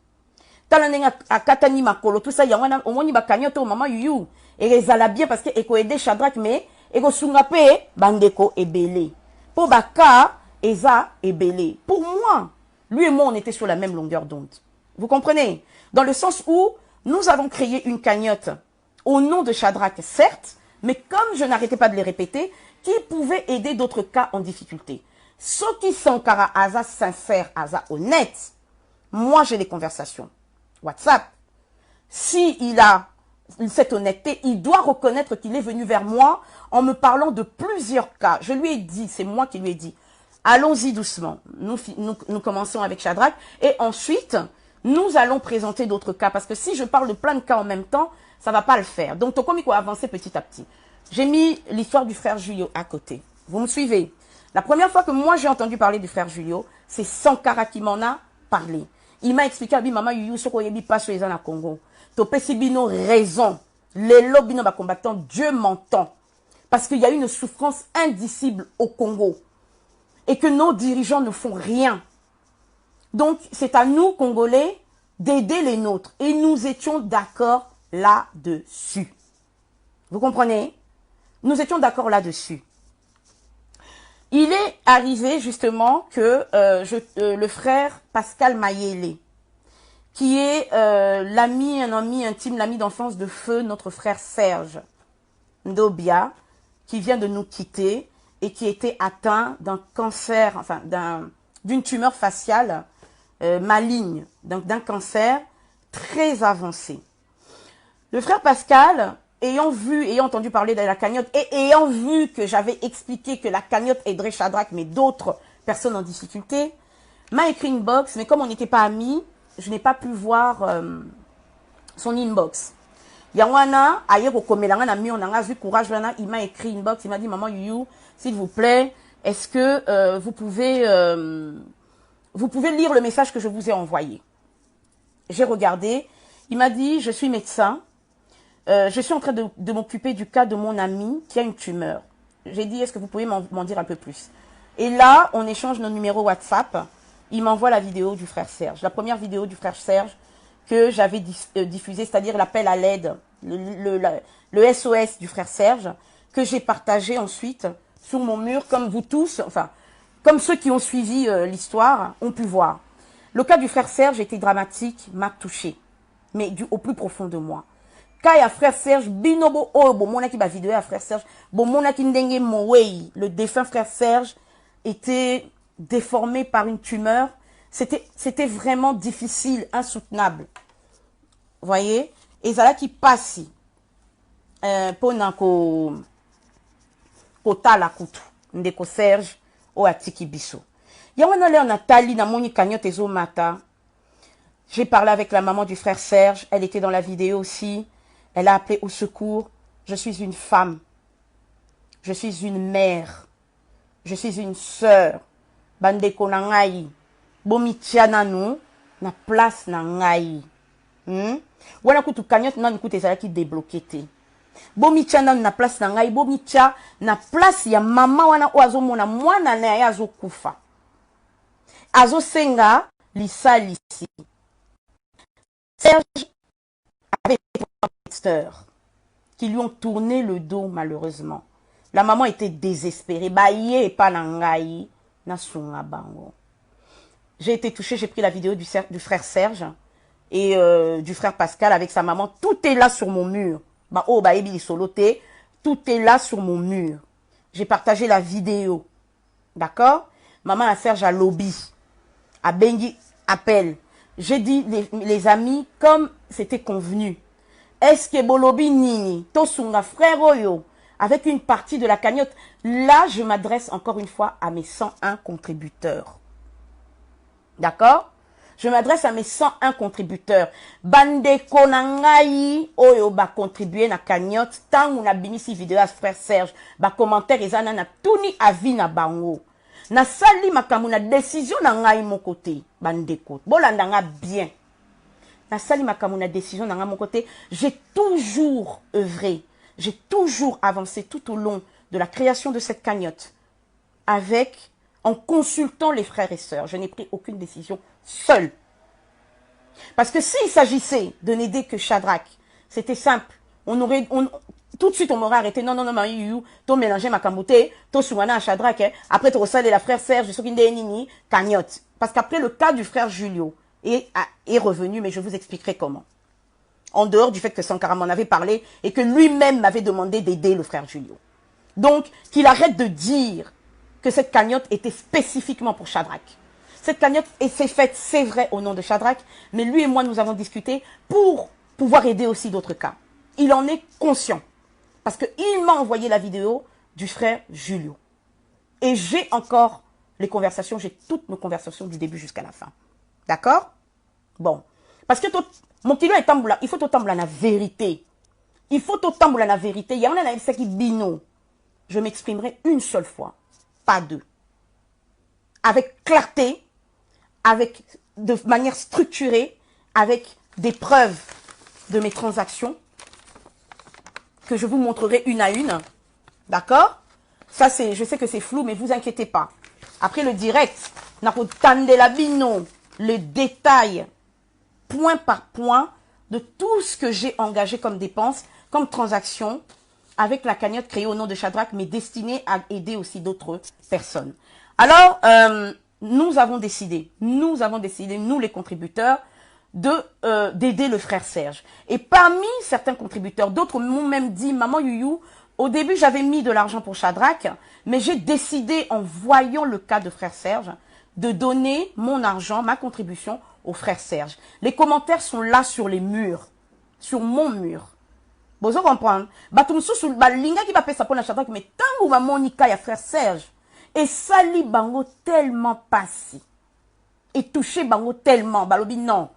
Talana akatani makolo. Tout ça, il y a au moins ba kanyoto, maman Yuyu. Et les ala bien parce que eko aide Shadrach, mais eko sungape, bandeko ebele. Pour baka, eza ebele. Pour moi, lui et moi, on était sur la même longueur d'onde. Vous comprenez? Dans le sens où nous avons créé une cagnotte au nom de Shadrach, certes, mais comme je n'arrêtais pas de les répéter, qui pouvait aider d'autres cas en difficulté. Ceux qui sont Sankara Aza sincère, Aza honnête, moi j'ai des conversations. WhatsApp. Si il a cette honnêteté, il doit reconnaître qu'il est venu vers moi en me parlant de plusieurs cas. Je lui ai dit, c'est moi qui lui ai dit, allons-y doucement. Nous commençons avec Shadrach et ensuite, nous allons présenter d'autres cas. Parce que si je parle de plein de cas en même temps, ça ne va pas le faire. Donc, Tokomi va avancer petit à petit. J'ai mis l'histoire du frère Julio à côté. Vous me suivez? La première fois que moi j'ai entendu parler du frère Julio, c'est Sankara qui m'en a parlé. Il m'a expliqué, maman Yuyu, ce qu'on y pas sur les ans Congo. Topé Sibino raison. Les lobbies combattants, Dieu m'entend. Parce qu'il y a une souffrance indicible au Congo. Et que nos dirigeants ne font rien. Donc, c'est à nous, Congolais, d'aider les nôtres. Et nous étions d'accord là-dessus. Vous comprenez? Nous étions d'accord là-dessus. Il est arrivé justement que le frère Pascal Mayele, qui est un ami intime, l'ami d'enfance de feu, notre frère Serge Ndobia, qui vient de nous quitter et qui était atteint d'un cancer, enfin d'une tumeur faciale maligne, donc d'un cancer très avancé. Le frère Pascal, ayant entendu parler de la cagnotte et ayant vu que j'avais expliqué que la cagnotte aiderait Shadrach, mais d'autres personnes en difficulté, m'a écrit une box, mais comme on n'était pas amis, je n'ai pas pu voir son inbox. Yawana, ayer au komelanga, on a vu courage, il m'a écrit une box, il m'a dit, maman Yuyu, s'il vous plaît, est-ce que vous pouvez lire le message que je vous ai envoyé? J'ai regardé, il m'a dit, je suis médecin, je suis en train de m'occuper du cas de mon ami qui a une tumeur. J'ai dit, est-ce que vous pouvez m'en dire un peu plus? Et là, on échange nos numéros WhatsApp. Il m'envoie la vidéo du frère Serge. La première vidéo du frère Serge que j'avais diffusée, c'est-à-dire l'appel à l'aide, le SOS du frère Serge, que j'ai partagé ensuite sur mon mur, comme vous tous, enfin, comme ceux qui ont suivi l'histoire ont pu voir. Le cas du frère Serge était dramatique, m'a touché, mais au plus profond de moi. Quand il y a frère Serge, binobo, oh, bon, mon qui va vidéo à frère Serge, bon, mon qui ndenge mowei, le défunt frère Serge était déformé par une tumeur. C'était vraiment difficile, insoutenable. Vous voyez? Et ça là qui passe, pendant kota la kutu, ndeko Serge, o atiki biso. Yawana le Nathalie, na moni cagnotte ezo mata. J'ai parlé avec la maman du frère Serge, elle était dans la vidéo aussi. Elle a appelé au secours. Je suis une femme. Je suis une mère. Je suis une sœur. Bandeko na ngai. Bomitia nanu na place na ngai. Wana kutu cagnotte nan kutu ezalaki débloqué te. Bomitia nanu na place na ngai. Bomitia na place ya mama wana o azomona mwana na ya azokufa. Azosenga lisalisi. Serge avait des professeurs qui lui ont tourné le dos malheureusement. La maman était désespérée. Baye pa nangai na sunga bango. J'ai été touchée, j'ai pris la vidéo du frère Serge et du frère Pascal avec sa maman. Tout est là sur mon mur. Ba oh ba ebi soloté, tout est là sur mon mur. J'ai partagé la vidéo. D'accord? Maman a Serge à lobby. A Bengi appelle. J'ai dit, les amis, comme c'était convenu, est-ce que Bolobi Nini, Tosunga frère Oyo, avec une partie de la cagnotte, là, je m'adresse encore une fois à mes 101 contributeurs. D'accord? Je m'adresse à mes 101 contributeurs. Bande konangai Oyo ba contribuer na cagnotte, tant on a bini si vidéo à frère Serge, ba commentaire ezana na tuni avi na bango. Na sali makamu na décision na ngai mon côté bandeko bolanda nga bien na sali makamu na décision na ngai mon côté, j'ai toujours œuvré, j'ai toujours avancé tout au long de la création de cette cagnotte en consultant les frères et sœurs. Je n'ai pris aucune décision seule, parce que s'il s'agissait de n'aider que Shadrach, c'était simple, tout de suite, on m'aurait arrêté. Non, tu mélanger ma camouté, tu souana à Shadrach, après tu resales la frère Serge, je suis nini, cagnotte. Parce qu'après, le cas du frère Julio est revenu, mais je vous expliquerai comment. En dehors du fait que Sankara m'en avait parlé et que lui-même m'avait demandé d'aider le frère Julio. Donc, qu'il arrête de dire que cette cagnotte était spécifiquement pour Shadrach. Cette cagnotte s'est faite, c'est vrai, au nom de Shadrach, mais lui et moi, nous avons discuté pour pouvoir aider aussi d'autres cas. Il en est conscient. Parce qu'il m'a envoyé la vidéo du frère Julio. Et j'ai encore les conversations, j'ai toutes nos conversations du début jusqu'à la fin. D'accord? Bon. Parce que mon kilo est tamboula, il faut autant la vérité. Il faut autant la vérité. Il y en a qui bino. Je m'exprimerai une seule fois, pas deux. Avec clarté, de manière structurée, avec des preuves de mes transactions, que je vous montrerai une à une. D'accord? Ça, je sais que c'est flou, mais vous inquiétez pas. Après le direct, le détail, point par point, de tout ce que j'ai engagé comme dépenses, comme transaction, avec la cagnotte créée au nom de Shadrach, mais destinée à aider aussi d'autres personnes. Alors, nous avons décidé, nous les contributeurs, d'aider le frère Serge. Et parmi certains contributeurs, d'autres m'ont même dit, maman Youyou, au début j'avais mis de l'argent pour Shadrach, mais j'ai décidé, en voyant le cas de frère Serge, de donner mon argent, ma contribution au frère Serge. Les commentaires sont là sur les murs, sur mon mur. Vous comprenez? Linga qui va faire ça pour Shadrach, mais tant que Monica y a frère Serge, et sali bango tellement passé, et touché bango tellement, balobi non.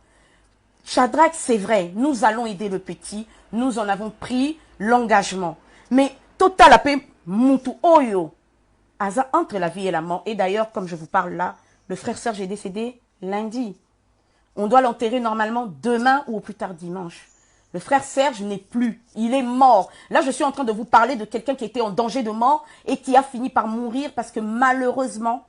Shadrach, c'est vrai, nous allons aider le petit, nous en avons pris l'engagement. Mais total appel mutu oyo, asa entre la vie et la mort. Et d'ailleurs, comme je vous parle là, le frère Serge est décédé lundi. On doit l'enterrer normalement demain ou au plus tard dimanche. Le frère Serge n'est plus. Il est mort. Là, je suis en train de vous parler de quelqu'un qui était en danger de mort et qui a fini par mourir parce que malheureusement,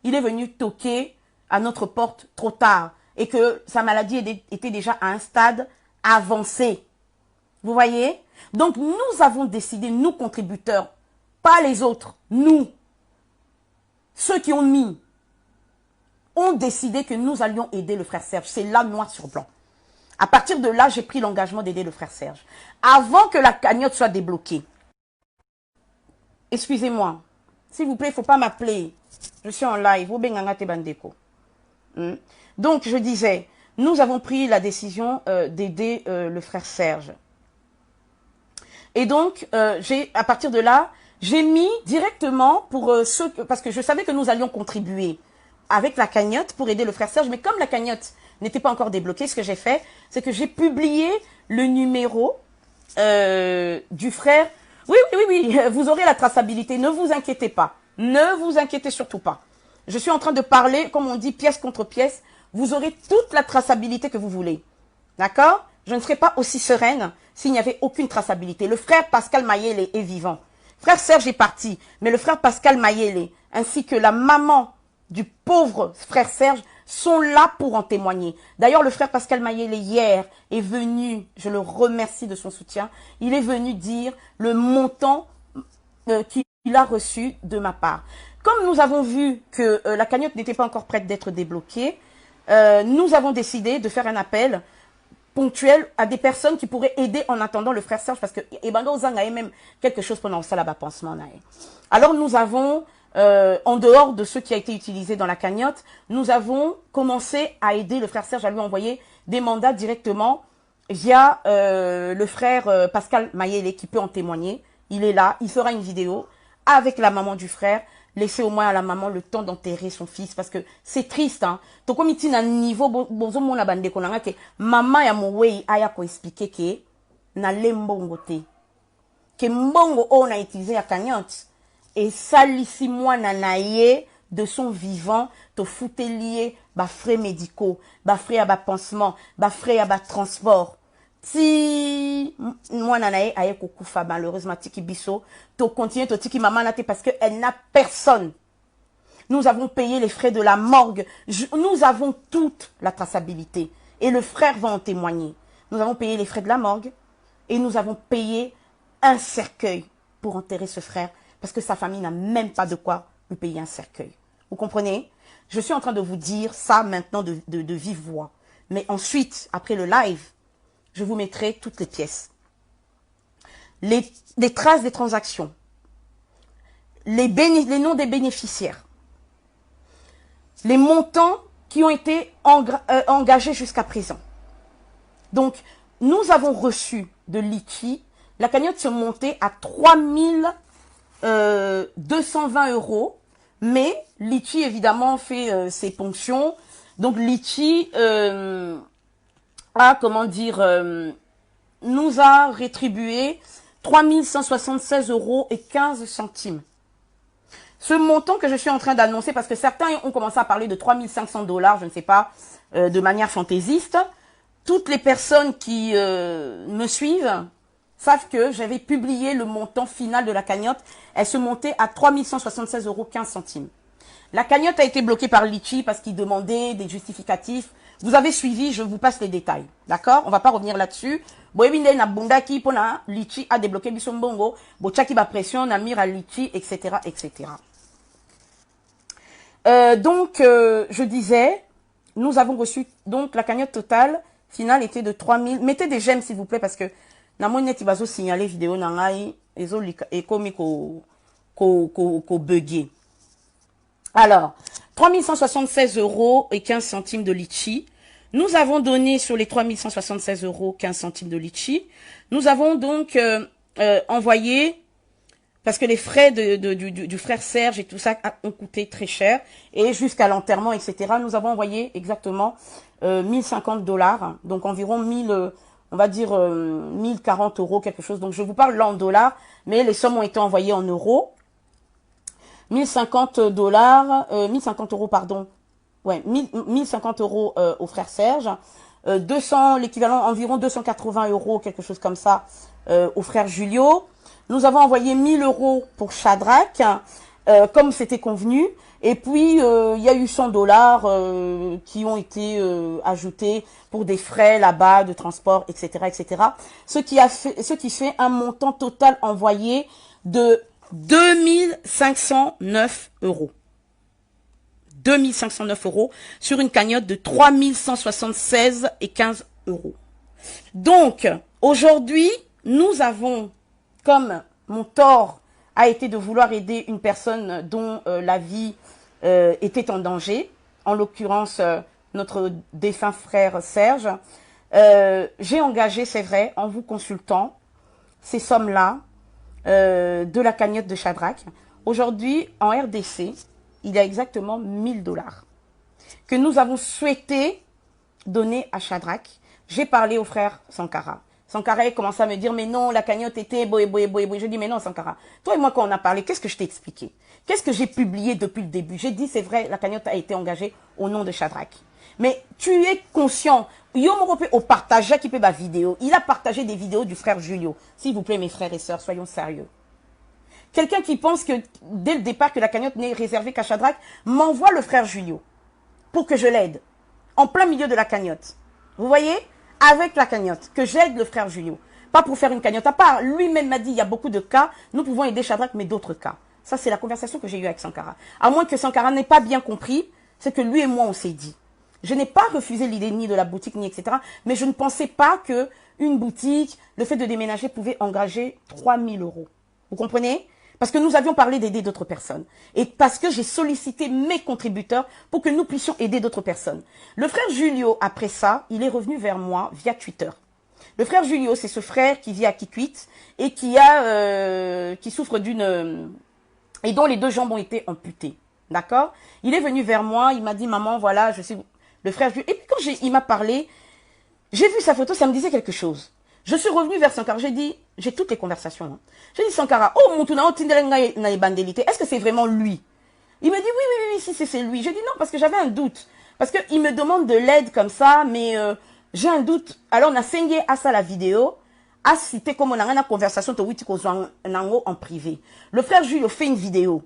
il est venu toquer à notre porte trop tard et que sa maladie était déjà à un stade avancé. Vous voyez? Donc, nous avons décidé, nous contributeurs, pas les autres, nous, ceux qui ont mis, ont décidé que nous allions aider le frère Serge. C'est là, noir sur blanc. À partir de là, j'ai pris l'engagement d'aider le frère Serge. Avant que la cagnotte soit débloquée. Excusez-moi. S'il vous plaît, il ne faut pas m'appeler. Je suis en live. Donc, je disais, nous avons pris la décision d'aider le frère Serge. Et donc, à partir de là, j'ai mis directement pour ceux... Parce que je savais que nous allions contribuer avec la cagnotte pour aider le frère Serge. Mais comme la cagnotte n'était pas encore débloquée, ce que j'ai fait, c'est que j'ai publié le numéro du frère. Oui, vous aurez la traçabilité, ne vous inquiétez pas. Ne vous inquiétez surtout pas. Je suis en train de parler, comme on dit, pièce contre pièce. Vous aurez toute la traçabilité que vous voulez. D'accord? Je ne serais pas aussi sereine s'il n'y avait aucune traçabilité. Le frère Pascal Mayele est vivant. Frère Serge est parti, mais le frère Pascal Mayele, ainsi que la maman du pauvre frère Serge, sont là pour en témoigner. D'ailleurs, le frère Pascal Mayele, hier, est venu, je le remercie de son soutien, il est venu dire le montant qu'il a reçu de ma part. Comme nous avons vu que la cagnotte n'était pas encore prête d'être débloquée, nous avons décidé de faire un appel ponctuel à des personnes qui pourraient aider en attendant le frère Serge, parce que Ebanga Ozanga a même quelque chose pendant ça là-bas pansement. Alors nous avons... en dehors de ce qui a été utilisé dans la cagnotte, nous avons commencé à aider le frère Serge à lui envoyer des mandats directement via le frère Pascal Mayele qui peut en témoigner. Il est là, il fera une vidéo avec la maman du frère. Laissez au moins à la maman le temps d'enterrer son fils parce que c'est triste. Hein. Donc comme il a niveau bozo mona bande konanga que maman ya mowei aya ko expliquer que na lembongo te que mbongo on a utilisé la cagnotte. Et salisi mwana naye de son vivant, to foutelier, ba frais médicaux, ba frais à ba pansement, ba frais à ba transport. Si mwana naye aye kokufa malheureusement tiki biso, to continue to tiki maman nate parce que elle n'a personne. Nous avons payé les frais de la morgue. Nous avons toute la traçabilité. Et le frère va en témoigner. Nous avons payé les frais de la morgue et nous avons payé un cercueil pour enterrer ce frère. Parce que sa famille n'a même pas de quoi lui payer un cercueil. Vous comprenez? Je suis en train de vous dire ça maintenant de vive voix. Mais ensuite, après le live, je vous mettrai toutes les pièces. Les traces des transactions. Les noms des bénéficiaires. Les montants qui ont été engagés jusqu'à présent. Donc, nous avons reçu de Litchi. La cagnotte se montait à 220 €, mais Litchi évidemment fait ses ponctions. Donc Litchi a, comment dire, nous a rétribué 3176 € et 15 centimes. Ce montant que je suis en train d'annoncer, parce que certains ont commencé à parler de 3500 $, je ne sais pas, de manière fantaisiste. Toutes les personnes qui me suivent savent que j'avais publié le montant final de la cagnotte. Elle se montait à 3176 € 15 centimes. La cagnotte a été bloquée par Litchi parce qu'il demandait des justificatifs. Vous avez suivi, je vous passe les détails. D'accord? On va pas revenir là-dessus. Litchi a débloqué Bissombongo. Bochaki ba pression, Namir à Litchi, etc., etc. Donc, je disais, nous avons reçu, donc, la cagnotte totale finale était de 3000. Mettez des j'aime, s'il vous plaît, parce que Namonet va signaler vidéo nangai et comme ko bugué. Alors, 3176 € et 15 centimes de Litchi. Nous avons donné sur les 3176 € 15 centimes de Litchi. Nous avons donc envoyé, parce que les frais du frère Serge et tout ça ont coûté très cher, et jusqu'à l'enterrement, etc., nous avons envoyé exactement 1050 $, donc environ 1000... on va dire 1040 €, quelque chose. Donc, je vous parle là en dollars, mais les sommes ont été envoyées en euros. 1050 €, pardon. Ouais, 1050 € au frère Serge. l'équivalent environ 280 €, quelque chose comme ça, au frère Julio. Nous avons envoyé 1000 € pour Shadrach, comme c'était convenu. Et puis, il y a eu 100 $ qui ont été ajoutés pour des frais là-bas, de transport, etc., etc. Ce qui fait un montant total envoyé de 2509 €. 2509 € sur une cagnotte de 3176,15 €. Donc, aujourd'hui, nous avons, comme mon tort a été de vouloir aider une personne dont la vie était en danger, en l'occurrence notre défunt frère Serge, j'ai engagé, c'est vrai, en vous consultant, ces sommes-là de la cagnotte de Shadrach. Aujourd'hui, en RDC, il y a exactement 1000 $ que nous avons souhaité donner à Shadrach. J'ai parlé au frère Sankara. Sankara a commencé à me dire, mais non, la cagnotte était boé. Je dis, mais non, Sankara, toi et moi, quand on a parlé, qu'est-ce que je t'ai expliqué? Qu'est-ce que j'ai publié depuis le début? J'ai dit, c'est vrai, la cagnotte a été engagée au nom de Shadrach. Mais tu es conscient. Au partage qui peut ma vidéo. Il a partagé des vidéos du frère Julio. S'il vous plaît, mes frères et sœurs, soyons sérieux. Quelqu'un qui pense que, dès le départ, que la cagnotte n'est réservée qu'à Shadrach, m'envoie le frère Julio pour que je l'aide. En plein milieu de la cagnotte. Vous voyez? Avec la cagnotte, que j'aide le frère Julio. Pas pour faire une cagnotte à part. Lui-même m'a dit, il y a beaucoup de cas, nous pouvons aider Shadrach, mais d'autres cas. Ça, c'est la conversation que j'ai eue avec Sankara. À moins que Sankara n'ait pas bien compris, c'est que lui et moi, on s'est dit. Je n'ai pas refusé l'idée ni de la boutique, ni etc. Mais je ne pensais pas que une boutique, le fait de déménager, pouvait engager 3000 €. Vous comprenez? Parce que nous avions parlé d'aider d'autres personnes. Et parce que j'ai sollicité mes contributeurs pour que nous puissions aider d'autres personnes. Le frère Julio, après ça, il est revenu vers moi via Twitter. Le frère Julio, c'est ce frère qui vit à Kikwit et qui souffre d'une... et dont les 2 jambes ont été amputées. D'accord? Il est venu vers moi, il m'a dit, maman, voilà, je suis le frère Julio. Et puis quand il m'a parlé, j'ai vu sa photo, ça me disait quelque chose. Je suis revenu vers Sankara, j'ai dit, j'ai toutes les conversations. Hein. J'ai dit, Sankara, oh, est-ce que c'est vraiment lui? Il me dit, oui, si c'est lui. J'ai dit, non, parce que j'avais un doute. Parce qu'il me demande de l'aide comme ça, mais j'ai un doute. Alors, on a saigné à ça la vidéo, à citer comme on a une conversation en privé. Le frère Julio fait une vidéo.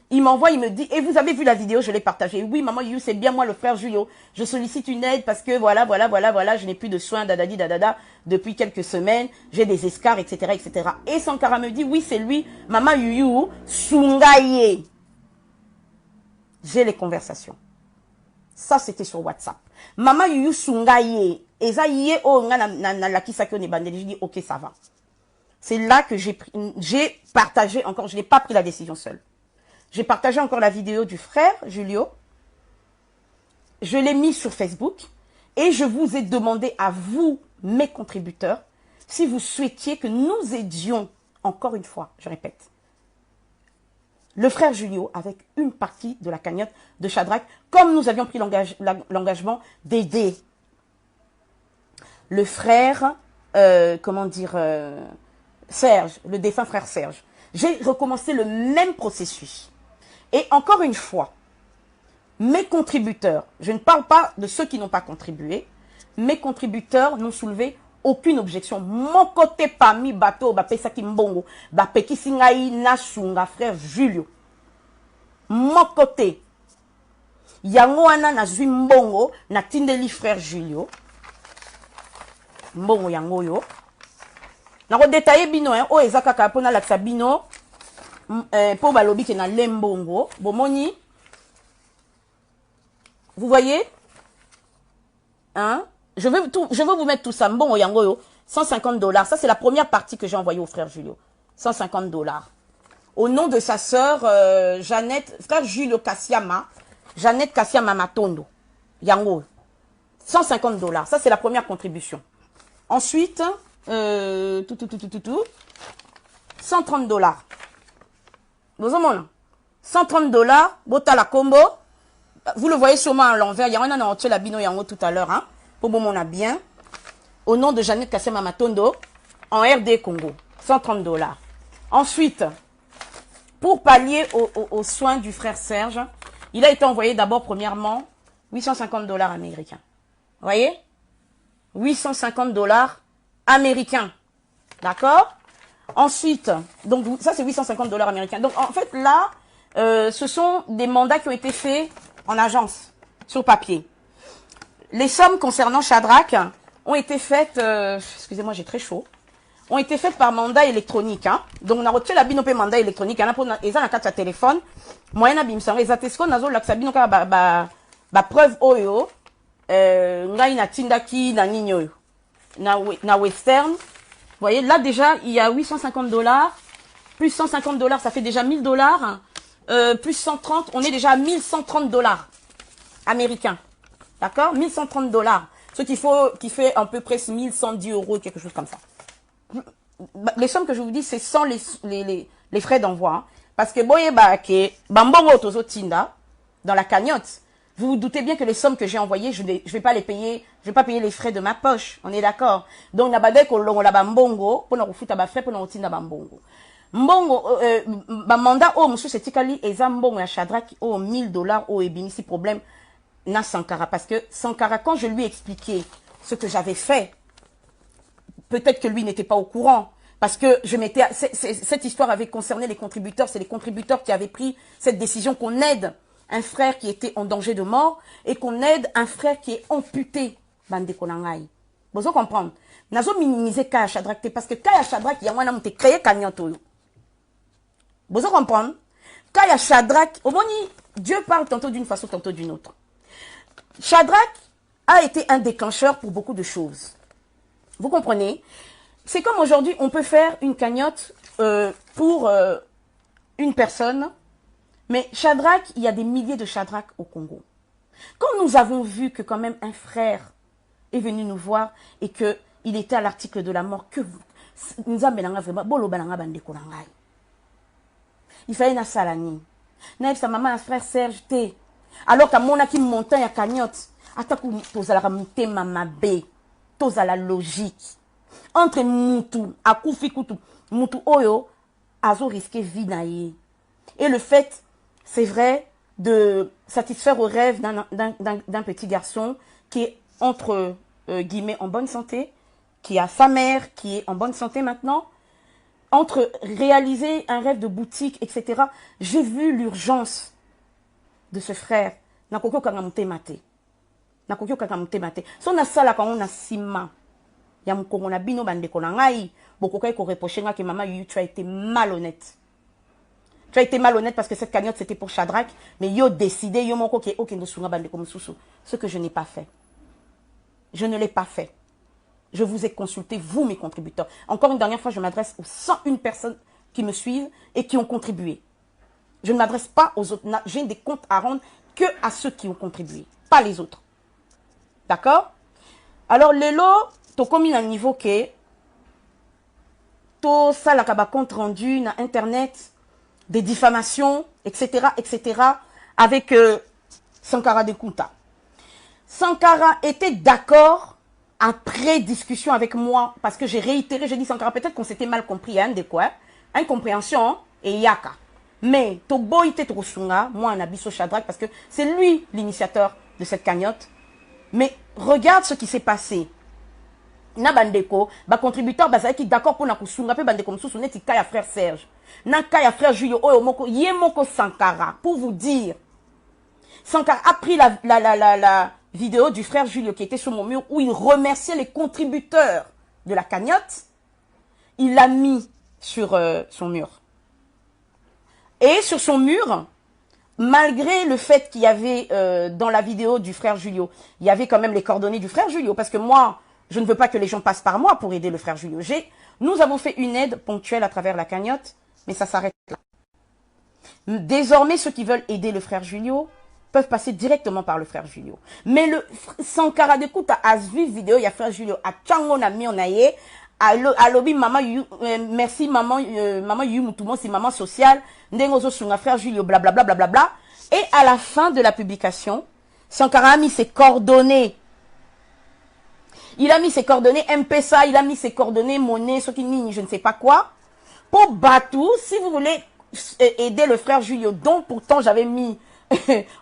Il m'envoie, il me dit, et vous avez vu la vidéo, je l'ai partagée. Oui, maman, c'est bien moi, le frère Julio. Je sollicite une aide parce que voilà, je n'ai plus de soins, dadada, depuis quelques semaines. J'ai des escarres, etc., etc. Et Sankara me dit, oui, c'est lui, maman Yuyu, Sungaye. J'ai les conversations. Ça, c'était sur WhatsApp. Maman Yuyu Sungaye. Et ça, je dis, ok, ça va. C'est là que j'ai partagé encore, je n'ai pas pris la décision seule. J'ai partagé encore la vidéo du frère Julio. Je l'ai mis sur Facebook. Et je vous ai demandé à vous, mes contributeurs, si vous souhaitiez que nous aidions, encore une fois, je répète, le frère Julio avec une partie de la cagnotte de Shadrach, comme nous avions pris l'engagement d'aider le frère, Serge, le défunt frère Serge. J'ai recommencé le même processus. Et encore une fois, mes contributeurs, je ne parle pas de ceux qui n'ont pas contribué, mes contributeurs n'ont soulevé aucune objection. Mon côté parmi bateau, Bapesaki Mbongo, Bapeki Singaï Nasunga, frère Julio. Mon côté, Yangoana Nazui Mbongo, Natindeli frère Julio. Mbongo Yangoyo. Nako détaillé bino, o ezaka kapona laksa bino. Pour balobi qui na lembongo, bomoni, vous voyez, hein? Je veux vous mettre tout ça. Bon, yangoyo, 150 $. Ça c'est la première partie que j'ai envoyée au frère Julio. 150 $. Au nom de sa sœur Jeannette, frère Julio Kassiama, Jeannette Kassiama Matondo, yango, 150 $. Ça c'est la première contribution. Ensuite, 130 $. 130 $, bota la combo. Vous le voyez sûrement à l'envers. Il y a un an la bino yango tout à l'heure. Hein, pour bon mon bien. Au nom de Jeannette Kassema Matondo, en RD Congo. 130 $. Ensuite, pour pallier aux soins du frère Serge, il a été envoyé d'abord, premièrement, 850 $ américains. Vous voyez? $850 américains. D'accord? Ensuite, donc ça c'est $850 américains. Donc en fait là, ce sont des mandats qui ont été faits en agence, sur papier. Les sommes concernant Shadrach ont été faites, excusez-moi j'ai très chaud, ont été faites par mandat électronique. Hein. Donc on a retiré la binope mandat électronique. Il y en a pour ils ont la carte à téléphone. Moyen à bimsang. Ils attestent nazo la sabino ka ba preuve oyo. Ngai na tindaki na ninyo na western. Vous voyez là déjà il y a $850 plus $150 ça fait déjà $1000 plus 130 on est déjà à $1130 américains. D'accord? $1130. Ce qui fait à peu près 1110 €, quelque chose comme ça. Les sommes que je vous dis, c'est sans les frais d'envoi. Hein. Parce que, dans la cagnotte, vous vous doutez bien que les sommes que j'ai envoyées, je vais pas les payer, je vais pas payer les frais de ma poche. On est d'accord? Donc, na badek ko longo la bambongo, pour na kufuta ba frais, pour na otinda bambongo. Mbongo, mandat, monsieur, c'est tikali, eza mbongo ya Shadrach, $1000, ebimisi problème. Na Sankara, parce que Sankara, quand je lui ai expliqué ce que j'avais fait, peut-être que lui n'était pas au courant, parce que cette histoire avait concerné les contributeurs, c'est les contributeurs qui avaient pris cette décision qu'on aide un frère qui était en danger de mort et qu'on aide un frère qui est amputé. Bande konangai. Vous comprendre? Nazo minimiser Kaya Shadrach, parce que Kaya Shadrach, il y a un homme qui créé Kanyoto. Vous comprendre? Kaya Shadrach, au moni, Dieu parle tantôt d'une façon, tantôt d'une autre. Shadrach a été un déclencheur pour beaucoup de choses. Vous comprenez? C'est comme aujourd'hui, on peut faire une cagnotte pour une personne, mais Shadrach, il y a des milliers de Shadrach au Congo. Quand nous avons vu que quand même un frère est venu nous voir et qu'il était à l'article de la mort, que nous avons vraiment, il fallait na salani. Naïf sa maman, un frère Serge T. Alors que mon aki montagne à cagnotte, ataku toza la ramite mamabe, toza la logique. Entre mutu, akufi kutu, mutu oyo, azo risqué vie naïe. Et le fait, c'est vrai, de satisfaire au rêve d'un petit garçon qui est entre guillemets en bonne santé, qui a sa mère qui est en bonne santé maintenant, entre réaliser un rêve de boutique, etc. J'ai vu l'urgence de ce frère. Nakoko kangamute mate. Nakoko kangamute mate. Son asala quand on a sima. Ya mkongo na bino bande konangai. Bokokai ko reprocher nga que maman tu as été malhonnête. Tu as été malhonnête parce que cette cagnotte c'était pour Shadrach, mais yo décidé yo moko ke okendo sunga bande comme susu. Ce que je n'ai pas fait. Je ne l'ai pas fait. Je vous ai consulté, vous mes contributeurs. Encore une dernière fois, je m'adresse aux 101 personnes qui me suivent et qui ont contribué. Je ne m'adresse pas aux autres. J'ai des comptes à rendre que à ceux qui ont contribué, pas les autres. D'accord? Alors, Lelo, tu as mis un niveau que tout ça, la compte rendu, na Internet, des diffamations, etc., etc., avec Sankara de Kunta. Sankara était d'accord après discussion avec moi, parce que j'ai réitéré, j'ai dit Sankara, peut-être qu'on s'était mal compris, hein, de quoi? Incompréhension et yaka. Mais Tobo ite Tosunga, moi un abisso Shadrach, parce que c'est lui l'initiateur de cette cagnotte. Mais regarde ce qui s'est passé. Na bandeko, ba contributeur ba qui d'accord pour na kusunga pe bandeko msusu neti kaya frère Serge. Na kaya frère Julio oyo moko yemoko Sankara pour vous dire. Sankara a pris la vidéo du frère Julio qui était sur mon mur où il remerciait les contributeurs de la cagnotte. Il l'a mis sur son mur. Et sur son mur, malgré le fait qu'il y avait dans la vidéo du frère Julio, il y avait quand même les coordonnées du frère Julio, parce que moi, je ne veux pas que les gens passent par moi pour aider le frère Julio. Nous avons fait une aide ponctuelle à travers la cagnotte, mais ça s'arrête là. Désormais, ceux qui veulent aider le frère Julio peuvent passer directement par le frère Julio. Mais le Sankara de Kuta a vu vidéo, il y a frère Julio, à Tchango na Mionaye, à lobby maman merci maman maman Yumutumo c'est maman sociale ndengozo sunga frère Julio blablabla blablabla et à la fin de la publication Sankara a mis ses coordonnées. Il a mis ses coordonnées M-Pesa, il a mis ses coordonnées monnaie, ce qui je ne sais pas quoi. Pour Batou, si vous voulez aider le frère Julio, dont pourtant j'avais mis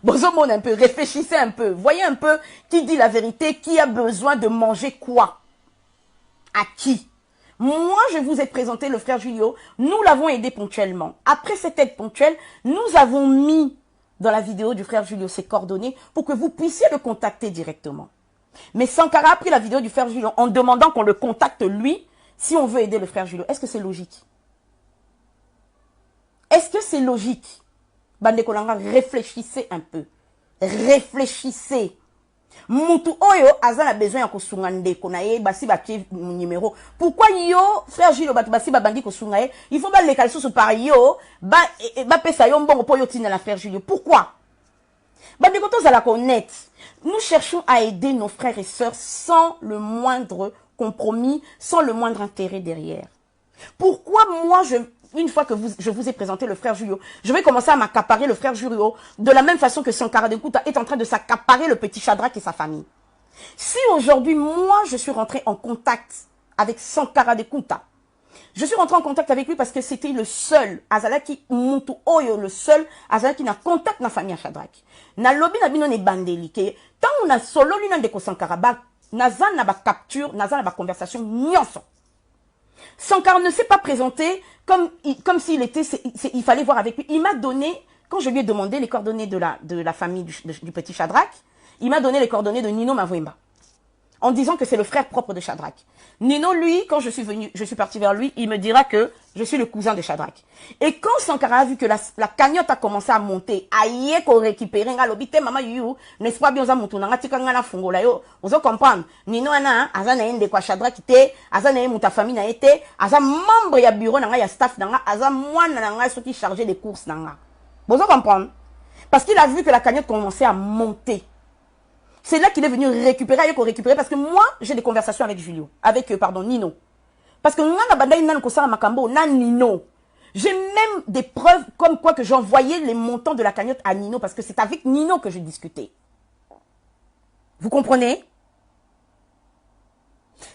Bozomon un peu, réfléchissez un peu. Voyez un peu qui dit la vérité, qui a besoin de manger quoi. À qui? Moi, je vous ai présenté le frère Julio. Nous l'avons aidé ponctuellement. Après cette aide ponctuelle, nous avons mis dans la vidéo du frère Julio ses coordonnées pour que vous puissiez le contacter directement. Mais Sankara a pris la vidéo du frère Julio en demandant qu'on le contacte lui si on veut aider le frère Julio. Est-ce que c'est logique? Est-ce que c'est logique? Bande Kolanga, réfléchissez un peu. Réfléchissez. Mutu oyo azana besoin ya kosunga ndeko na ye basi batie numéro. Pourquoi yo frère Gilles basi babandi kosunga ye? Il faut ba lekal sous par yo ba pesa yo mbongo po yo tina la frère Gilles. Pourquoi? Bande koto za la connaître. Nous cherchons à aider nos frères et sœurs sans le moindre compromis, sans le moindre intérêt derrière. Pourquoi moi une fois que je vous ai présenté le frère Julio, je vais commencer à m'accaparer le frère Julio de la même façon que Sankara Dekouta est en train de s'accaparer le petit Shadrach et sa famille. Si aujourd'hui, moi, je suis rentré en contact avec Sankara Dekouta, je suis rentré en contact avec lui parce que c'était le seul, Azalaki Muntu Oyo, le seul, Azalaki n'a contact na famille à Shadrach. Na lobby na bino ne bandeli, que tant on a solo l'une de Sankara, nazan na ba capture, nazan na ba conversation, nyonso. Sankara ne s'est pas présenté comme s'il était, il fallait voir avec lui. Il m'a donné, quand je lui ai demandé les coordonnées de la famille du petit Shadrach, il m'a donné les coordonnées de Nino Mavwemba, en disant que c'est le frère propre de Shadrach. Nino, lui, quand je suis parti vers lui, il me dira que je suis le cousin de Shadrach. Et quand Sankara a vu que la cagnotte a commencé à monter, aïe, qu'on récupérait, maman yu, n'est-ce pas bien ça, moutouna, tika ngana fungo la yo, vous comprendre. Nino ana, azana ende kwa Shadrach ite, azana ende muta famille na ete, aza membre ya bureau nanga, ya staff nanga, aza moine nanga, ceux qui chargeaient des courses nanga. Vous comprendre? Parce qu'il a vu que la cagnotte commençait à monter. C'est là qu'il est venu récupérer, parce que moi, j'ai des conversations avec Julio, Nino. Parce que Nino. J'ai même des preuves comme quoi que j'envoyais les montants de la cagnotte à Nino, parce que c'est avec Nino que je discutais. Vous comprenez?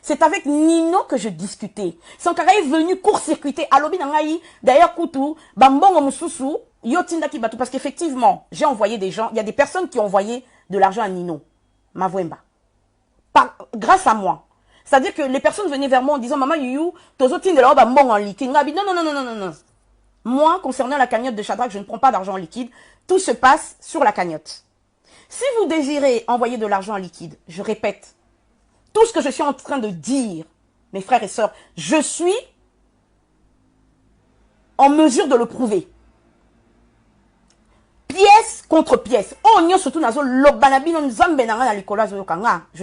C'est avec Nino que je discutais. Sankara est venu court-circuiter. Alobi nangai, d'ailleurs, Koutou, Bambongo Mususu, Yotinda Kibatu, parce qu'effectivement, j'ai envoyé des gens, il y a des personnes qui ont envoyé de l'argent à Nino Mavwemba. Grâce à moi. C'est-à-dire que les personnes venaient vers moi en disant, Maman Youyou, Tozotin de la robe à mbong en liquide. Non. Moi, concernant la cagnotte de Shadrach, je ne prends pas d'argent en liquide. Tout se passe sur la cagnotte. Si vous désirez envoyer de l'argent en liquide, je répète, tout ce que je suis en train de dire, mes frères et sœurs, je suis en mesure de le prouver. Pièce contre pièce. Je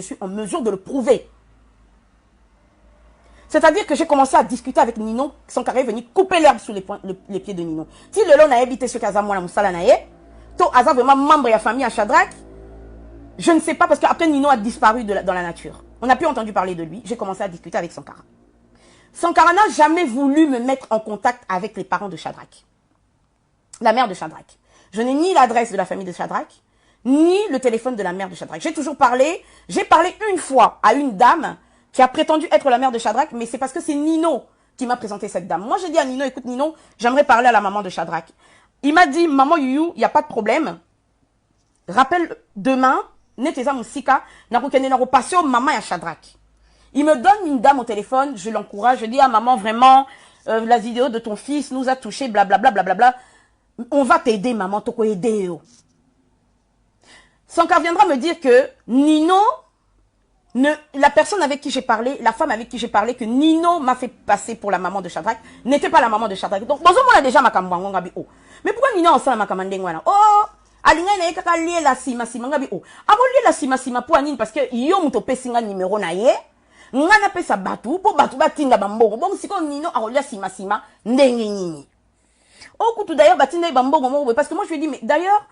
suis en mesure de le prouver. C'est-à-dire que j'ai commencé à discuter avec Nino, Sankara est venu couper l'herbe sous les pieds de Nino. Si le long a habité ce Kazamouana Moussala Naye, to Aza vraiment membre de la famille à Shadrach, je ne sais pas parce qu'après Nino a disparu dans la nature. On n'a plus entendu parler de lui. J'ai commencé à discuter avec Sankara. Sankara n'a jamais voulu me mettre en contact avec les parents de Shadrach. La mère de Shadrach. Je n'ai ni l'adresse de la famille de Shadrach, ni le téléphone de la mère de Shadrach. J'ai toujours parlé, j'ai parlé une fois à une dame qui a prétendu être la mère de Shadrach, mais c'est parce que c'est Nino qui m'a présenté cette dame. Moi, j'ai dit à Nino, écoute Nino, j'aimerais parler à la maman de Shadrach. Il m'a dit, maman Youyou, il n'y a pas de problème. Rappelle demain, Neteza Moussika, Narukene Naropasio, maman à Shadrach. Il me donne une dame au téléphone, je l'encourage, je dis à maman, vraiment, la vidéo de ton fils nous a touché, blablabla, blablabla. On va t'aider, maman, toko aider. Sankara viendra me dire que Nino, la personne avec qui j'ai parlé, la femme avec qui j'ai parlé, que Nino m'a fait passer pour la maman de Shadrach, n'était pas la maman de Shadrach. Donc, on a déjà ma kambango oh. Mais pourquoi Nino ensemble ma kamandengwana? Oh, alinga na kaka lié la sima ngabi oh. Abo lié la sima pour anine parce que yo muto pesinga numéro na ye. Ngana pesa batu po batu batinda bambongo. Bon siko Nino a lié sima ndenge nini. Oh, coutou d'ailleurs, parce que moi je lui ai dit, mais d'ailleurs,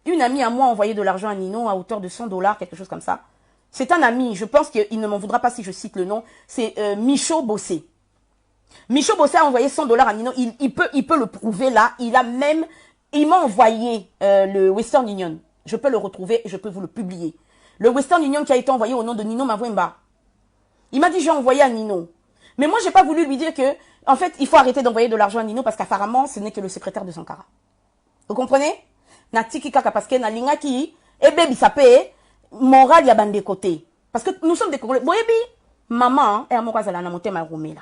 une amie à moi a envoyé de l'argent à Nino à hauteur de $100, quelque chose comme ça. C'est un ami, je pense qu'il ne m'en voudra pas si je cite le nom, c'est Michaud Bossé. Michaud Bossé a envoyé $100 à Nino, il peut le prouver là, il m'a envoyé le Western Union. Je peux le retrouver et je peux vous le publier. Le Western Union qui a été envoyé au nom de Nino Mavwemba. Il m'a dit, j'ai envoyé à Nino. Mais moi, j'ai pas voulu lui dire que, en fait, il faut arrêter d'envoyer de l'argent à Nino parce qu'apparemment, ce n'est que le secrétaire de Sankara. Vous comprenez? natiki kaka parce que na linga ki et baby ça paye moral ya bande côté parce que nous sommes des Congolais boyebi maman et amoka zala na motema rumela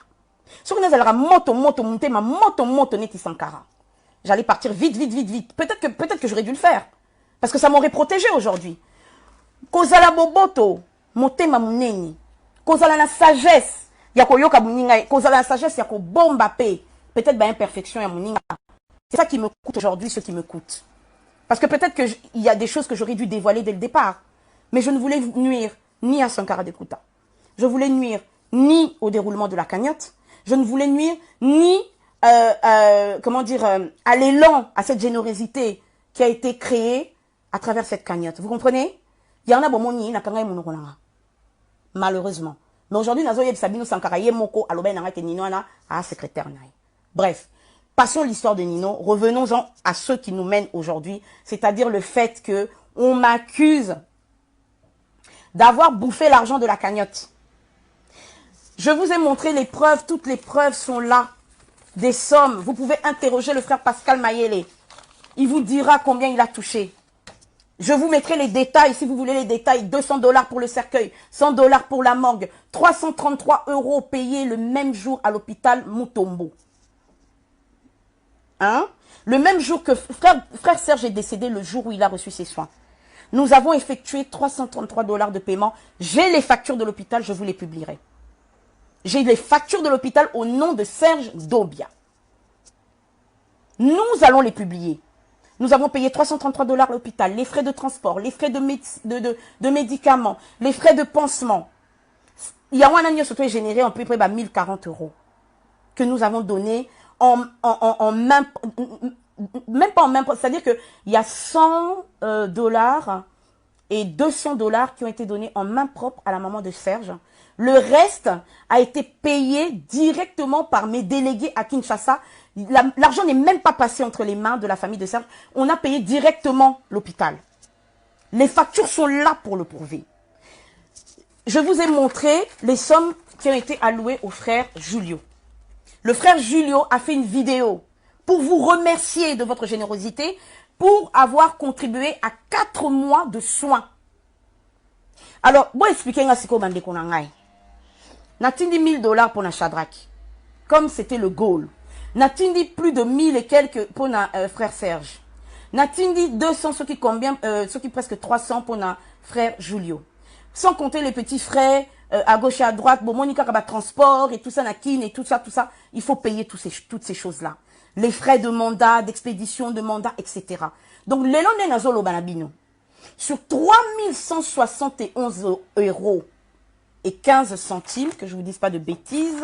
soki nazalaka moto motema moto neti Sankara j'allais partir vite peut-être que j'aurais dû le faire parce que ça m'aurait protégé aujourd'hui kozala boboto motema muneni kozala na sagesse ya koyoka muninga kozala na sagesse ya ko bomba pe peut-être ba imperfection ya muninga c'est ça qui me coûte aujourd'hui ce qui me coûte parce que peut-être que il y a des choses que j'aurais dû dévoiler dès le départ mais je ne voulais nuire ni à Sankara Dekouta je voulais nuire ni au déroulement de la cagnotte je ne voulais nuire ni comment dire à l'élan à cette générosité qui a été créée à travers cette cagnotte vous comprenez il y en a bon moni na kanga monokolanga malheureusement mais aujourd'hui nazo yeb Sabino Sankara yemoko aloba na ke Nino na a secrétaire naï bref passons l'histoire de Nino revenons-en à ceux qui nous mènent aujourd'hui c'est-à-dire le fait que on m'accuse d'avoir bouffé l'argent de la cagnotte je vous ai montré les preuves toutes les preuves sont là des sommes vous pouvez interroger le frère Pascal Mayele il vous dira combien il a touché. Je vous mettrai les détails, si vous voulez les détails. 200 $ pour le cercueil, 100 $ pour la morgue, 333 € payés le même jour à l'hôpital Mutombo. Hein? Le même jour que frère Serge est décédé, le jour où il a reçu ses soins. Nous avons effectué 333 $ de paiement. J'ai les factures de l'hôpital, je vous les publierai. J'ai les factures de l'hôpital au nom de Serge Dobia. Nous allons les publier. Nous avons payé 333 $ à l'hôpital, les frais de transport, les frais de médicaments, les frais de pansement. Il y a un an surtout généré à peu près 1040 € que nous avons donné en même pas en même, c'est-à-dire que il y a 100 $ et 200 $ qui ont été donnés en main propre à la maman de Serge. Le reste a été payé directement par mes délégués à Kinshasa. L'argent n'est même pas passé entre les mains de la famille de Serge. On a payé directement l'hôpital. Les factures sont là pour le prouver. Je vous ai montré les sommes qui ont été allouées au frère Julio. Le frère Julio a fait une vidéo pour vous remercier de votre générosité, pour avoir contribué à 4 mois de soins. Alors, bon expliquer nga siko bande konangai. Natindi 1000 $ pour na Shadrach. Comme c'était le goal. Natindi plus de 1000 et quelques pour na frère Serge. Natindi 200, ce qui combien, ce qui presque 300 pour na frère Julio. Sans compter les petits frais à gauche et à droite, bon, Monica Kaba transport et tout ça, Nakin et tout ça. Il faut payer toutes ces choses-là. Les frais de mandat, d'expédition de mandat, etc. Donc, l'élon nazolo banabino. Sur 3171 € et 15 centimes, que je ne vous dise pas de bêtises,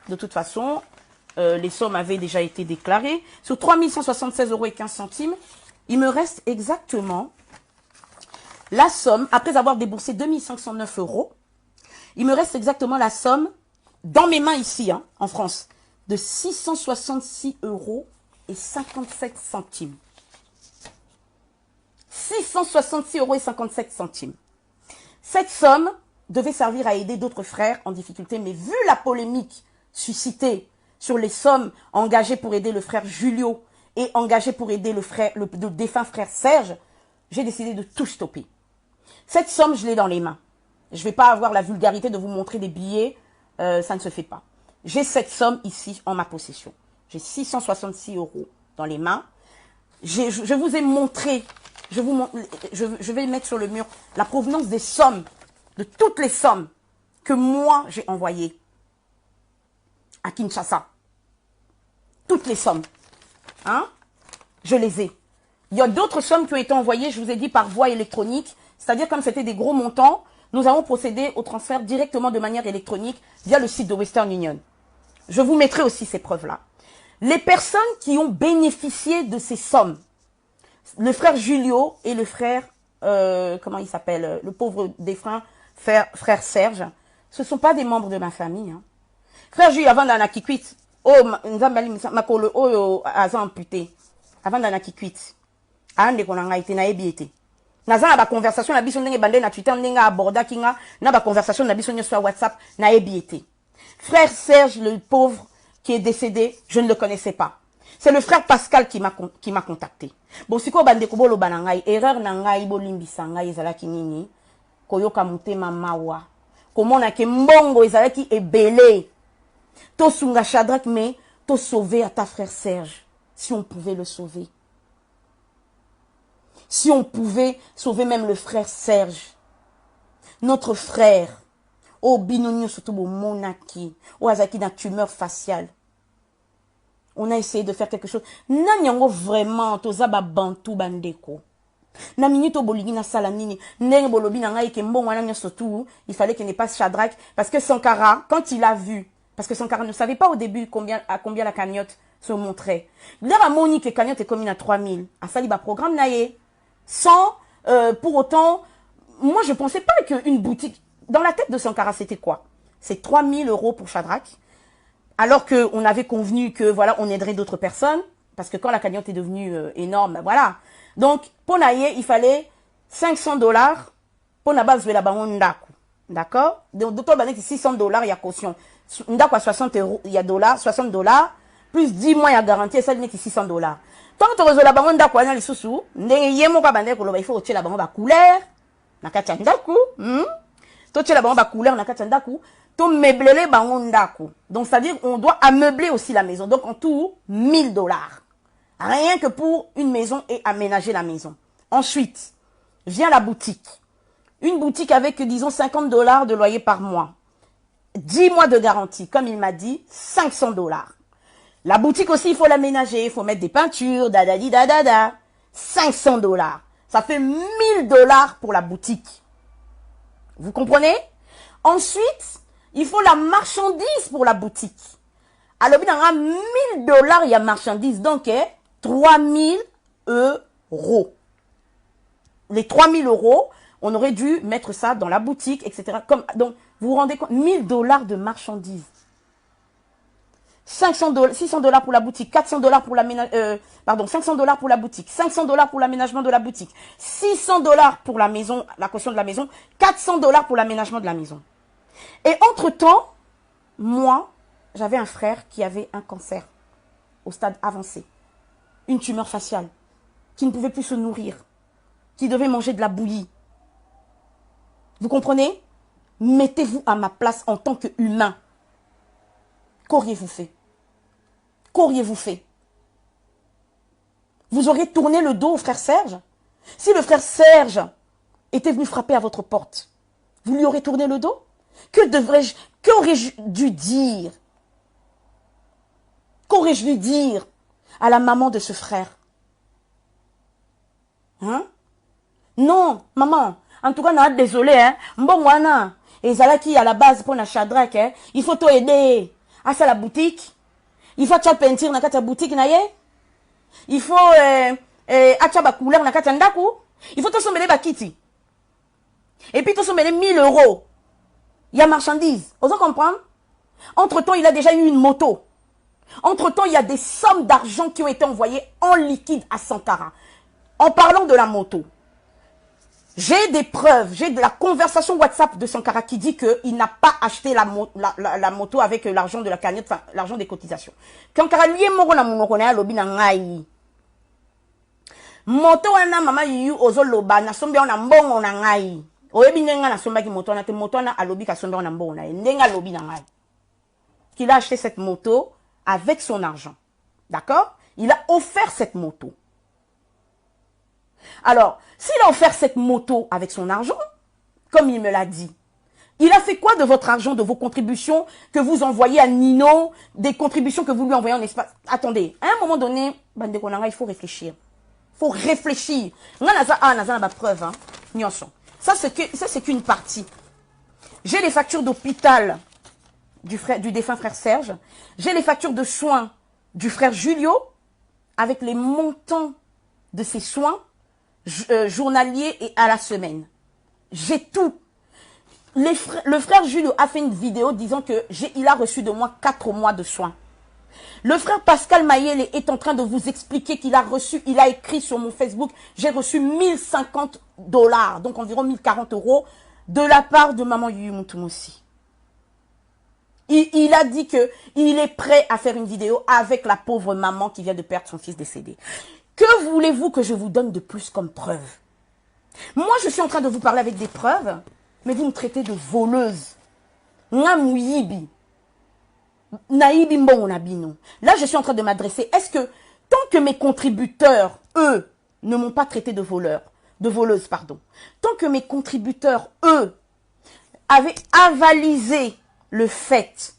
de toute façon, les sommes avaient déjà été déclarées. Sur 3176 € et 15 centimes, il me reste exactement la somme, après avoir déboursé 2509 €, il me reste exactement la somme, dans mes mains ici, hein, en France, de 666 € et 57 centimes. 666 € et 57 centimes. Cette somme devait servir à aider d'autres frères en difficulté, mais vu la polémique suscitée sur les sommes engagées pour aider le frère Julio et engagées pour aider le défunt frère Serge, j'ai décidé de tout stopper. Cette somme, je l'ai dans les mains. Je ne vais pas avoir la vulgarité de vous montrer des billets, ça ne se fait pas. J'ai cette somme ici en ma possession. J'ai 666 € dans les mains. Je vous ai montré, je vais mettre sur le mur la provenance des sommes, de toutes les sommes que moi j'ai envoyées à Kinshasa. Toutes les sommes. Hein? Je les ai. Il y a d'autres sommes qui ont été envoyées, je vous ai dit, par voie électronique. C'est-à-dire, comme c'était des gros montants, nous avons procédé au transfert directement de manière électronique via le site de Western Union. Je vous mettrai aussi ces preuves-là. Les personnes qui ont bénéficié de ces sommes, le frère Julio et le frère, comment il s'appelle, le pauvre défunt frère Serge, ce ne sont pas des membres de ma famille. Hein. Frère Julio, avant d'en akikwit, makolo oyo aza amputé, avant d'en akikwit, ande konanga ite na ebiete. Naza ba conversation na biso ndenge bande na Twitter ndenge aborda kinga na ba conversation na biso sur WhatsApp na ebiete. Frère Serge le pauvre qui est décédé, je ne le connaissais pas. C'est le frère Pascal qui m'a contacté. Bon, si ko bande ko bolo banangai, erreur nangai bolimbisa ngai ezalaki nini? Koyoka mutema mawa. Komona ke mbongo ezalaki ebele. To sunga Shadrach mais to sauver à ta frère Serge. Si on pouvait le sauver. Si on pouvait sauver même le frère Serge. Notre frère. Oh binonio surtout bo monaki. Oh azaki na tumeur faciale. On a essayé de faire quelque chose. Nanyango vraiment tozaba bantu bandeko. Na minute au boligi na salanini. Nenge bolobi na ngai ke mbongo wana surtout, il fallait qu'il n'ait pas Shadrach parce que Sankara quand il a vu parce que Sankara ne savait pas au début à combien la cagnotte se montrait. L'air à Monique et cagnotte est commune à 3000. À Saliba programme naïe. Sans pour autant moi je pensais pas qu'une boutique dans la tête de Sankara c'était quoi? C'est 3000 € pour Shadrach. Alors qu'on avait convenu que voilà, on aiderait d'autres personnes, parce que quand la cagnotte est devenue énorme, ben voilà. Donc, pour Naye, il fallait 500 $, pour la base de la banque Ndaku. D'accord? Donc, d'autres banques, 600 $, il y a caution. Ndaku à 60 €, il y a $60, plus 10 mois, il y a garantie, et ça, il y a 600 $. Tant que tu as la banque Ndaku, il y a les sous-sous, il faut retirer la banque couleur, Nakacha Ndaku, tu la banque couleur, Nakacha Ndaku, meubler donc c'est-à-dire on doit ameubler aussi la maison. Donc en tout 1000 $. Rien que pour une maison et aménager la maison. Ensuite, vient la boutique. Une boutique avec disons 50 $ de loyer par mois. 10 mois de garantie, comme il m'a dit, 500 $. La boutique aussi, il faut l'aménager, il faut mettre des peintures, dadadi dadada. 500 $. Ça fait 1000 $ pour la boutique. Vous comprenez? Ensuite, il faut la marchandise pour la boutique. Alors, il y a 1000 $, il y a marchandise. Donc, 3000 €. Les 3000 €, on aurait dû mettre ça dans la boutique, etc. Donc, vous vous rendez compte, 1000 $ de marchandises. 600 $ pour la boutique, 400 $ pour pardon, 500 $ pour la boutique, 500 $ pour l'aménagement de la boutique, 600 $ pour la maison, la caution de la maison, 400 $ pour l'aménagement de la maison. Et entre-temps, moi, j'avais un frère qui avait un cancer au stade avancé, une tumeur faciale, qui ne pouvait plus se nourrir, qui devait manger de la bouillie. Vous comprenez? Mettez-vous à ma place en tant qu'humain. Qu'auriez-vous fait? Qu'auriez-vous fait? Vous auriez tourné le dos au frère Serge? Si le frère Serge était venu frapper à votre porte, vous lui aurez tourné le dos? Qu'aurais-je dû dire? Qu'aurais-je dû dire à la maman de ce frère? Hein? Non, maman. En tout cas, non, désolé, hein. Mbongwana. Et Zalaki, à la base, pour la Shadrach, hein. Il faut t'aider. Ah, c'est la boutique. Il faut acheter peinture dans la boutique, naye. Il faut, acheter la couleur dans la ndaku. Il faut te sommer les kitty. Et puis, te sommer les 1000 €. Il y a marchandises. Vous comprenez? Entre-temps, il a déjà eu une moto. Entre-temps, il y a des sommes d'argent qui ont été envoyées en liquide à Sankara. En parlant de la moto, j'ai des preuves, j'ai de la conversation WhatsApp de Sankara qui dit qu'il n'a pas acheté la moto avec l'argent de la cagnotte, enfin, l'argent des cotisations. Sankara lui est mort na monokone ya lobi na ngai. Moto wana mama yu ozoloba na sombi na mbongo na ngai. Oyebi ndenga na somba ki moto na te moto na alobi ka sombi na mbongo na ndenga lobi na ngai. Qu'il a acheté cette moto avec son argent. D'accord? Il a offert cette moto. Alors, s'il a offert cette moto avec son argent, comme il me l'a dit, il a fait quoi de votre argent, de vos contributions que vous envoyez à Nino, des contributions que vous lui envoyez en espace? Attendez, à un moment donné, il faut réfléchir. Il faut réfléchir. On a la preuve, hein. Ça, c'est qu'une partie. J'ai les factures d'hôpital du défunt frère Serge. J'ai les factures de soins du frère Julio, avec les montants de ses soins journaliers et à la semaine. J'ai tout. Le frère Julio a fait une vidéo disant que il a reçu de moi 4 mois de soins. Le frère Pascal Mayele est en train de vous expliquer qu'il a reçu, il a écrit sur mon Facebook, j'ai reçu 1050 $, donc environ 1040 € de la part de maman Yuyu Moutoumossi. Il a dit que il est prêt à faire une vidéo avec la pauvre maman qui vient de perdre son fils décédé. Que voulez-vous que je vous donne de plus comme preuve? Moi, je suis en train de vous parler avec des preuves, mais vous me traitez de voleuse. Namouyibi. Naïbi mbongonabino. Là, je suis en train de m'adresser. Est-ce que, tant que mes contributeurs, eux, ne m'ont pas traité de voleur, de voleuse, pardon, tant que mes contributeurs, eux, avaient avalisé le fait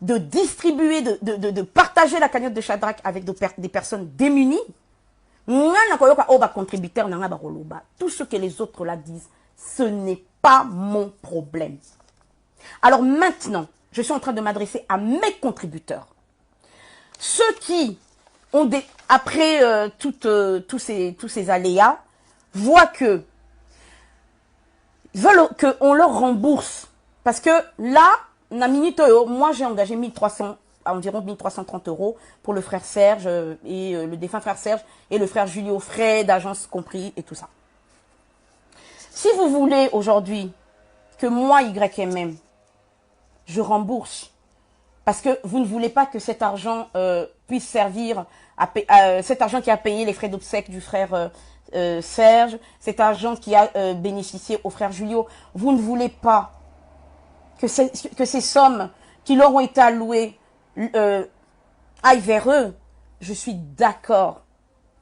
de distribuer, de partager la cagnotte de Shadrach avec des personnes démunies, tout ce que les autres là disent, ce n'est pas mon problème. Alors maintenant, je suis en train de m'adresser à mes contributeurs. Ceux qui, après tous ces aléas, voient que veulent qu'on leur rembourse. Parce que là, moi j'ai engagé 1300, environ 1330 € pour le frère Serge et le défunt frère Serge et le frère Julio, frais d'agence compris et tout ça. Si vous voulez aujourd'hui que moi, YMM, je rembourse, parce que vous ne voulez pas que cet argent puisse servir, cet argent qui a payé les frais d'obsèques du frère Serge, cet argent qui a bénéficié au frère Julio, vous ne voulez pas que ces sommes qui leur ont été allouées aillent vers eux. Je suis d'accord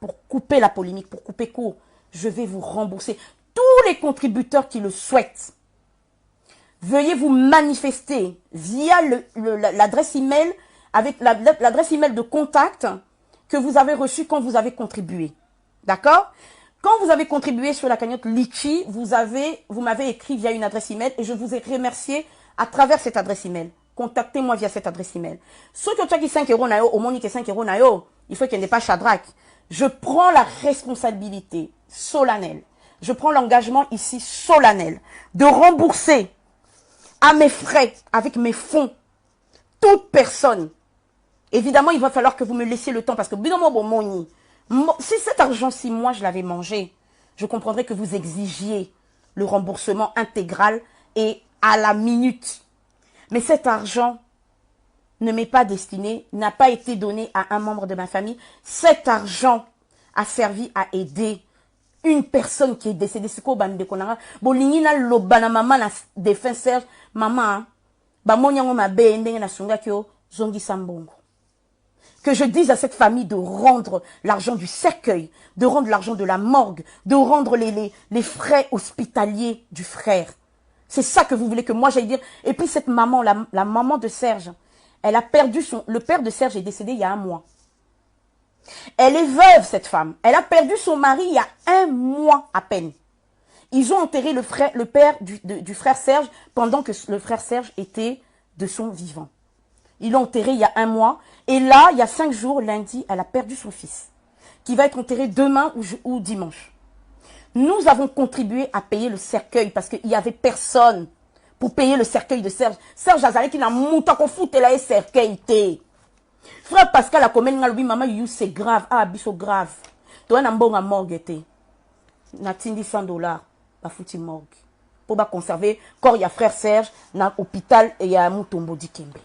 pour couper la polémique, pour couper court. Je vais vous rembourser. Tous les contributeurs qui le souhaitent, veuillez vous manifester via l'adresse email, avec l'adresse email de contact que vous avez reçue quand vous avez contribué. D'accord? Quand vous avez contribué sur la cagnotte Litchi, vous m'avez écrit via une adresse email et je vous ai remercié à travers cette adresse email. Contactez-moi via cette adresse email. Ceux qui ont 5 € nayo, au moins 5 € nayo, il faut qu'il n'y ait pas Shadrach. Je prends la responsabilité solennelle. Je prends l'engagement ici solennel de rembourser à mes frais, avec mes fonds, toute personne. Évidemment, il va falloir que vous me laissiez le temps parce que si cet argent-ci, moi, je l'avais mangé, je comprendrais que vous exigiez le remboursement intégral et à la minute. Mais cet argent ne m'est pas destiné, n'a pas été donné à un membre de ma famille. Cet argent a servi à aider une personne qui est décédée. C'est quoi bande konanga? Bolingina lobana maman na défunt Serge, maman, ba monyango mabe ndenge na sunga kyo zongi sambongo. Que je dise à cette famille de rendre l'argent du cercueil, de rendre l'argent de la morgue, de rendre les frais hospitaliers du frère. C'est ça que vous voulez que moi j'aille dire. Et puis cette maman, la maman de Serge, elle a perdu le père de Serge est décédé il y a 1 mois. Elle est veuve, cette femme. Elle a perdu son mari il y a 1 mois à peine. Ils ont enterré le père du frère Serge pendant que le frère Serge était de son vivant. Ils l'ont enterré il y a 1 mois. Et là, il y a 5 jours, lundi, elle a perdu son fils, qui va être enterré demain ou dimanche. Nous avons contribué à payer le cercueil parce qu'il n'y avait personne pour payer le cercueil de Serge. Serge Azalé qui n'a mouta qu'on fout et là et cercueil. Frère Pascal a commis l'albi maman you c'est grave. Ah, biso grave. Toi n'a bon à morgue té. N'a tindi 100 $. Ba fouti morgue. Pour ba conserver quand il y a frère Serge dans l'hôpital et il y a Mutombo Dikembe.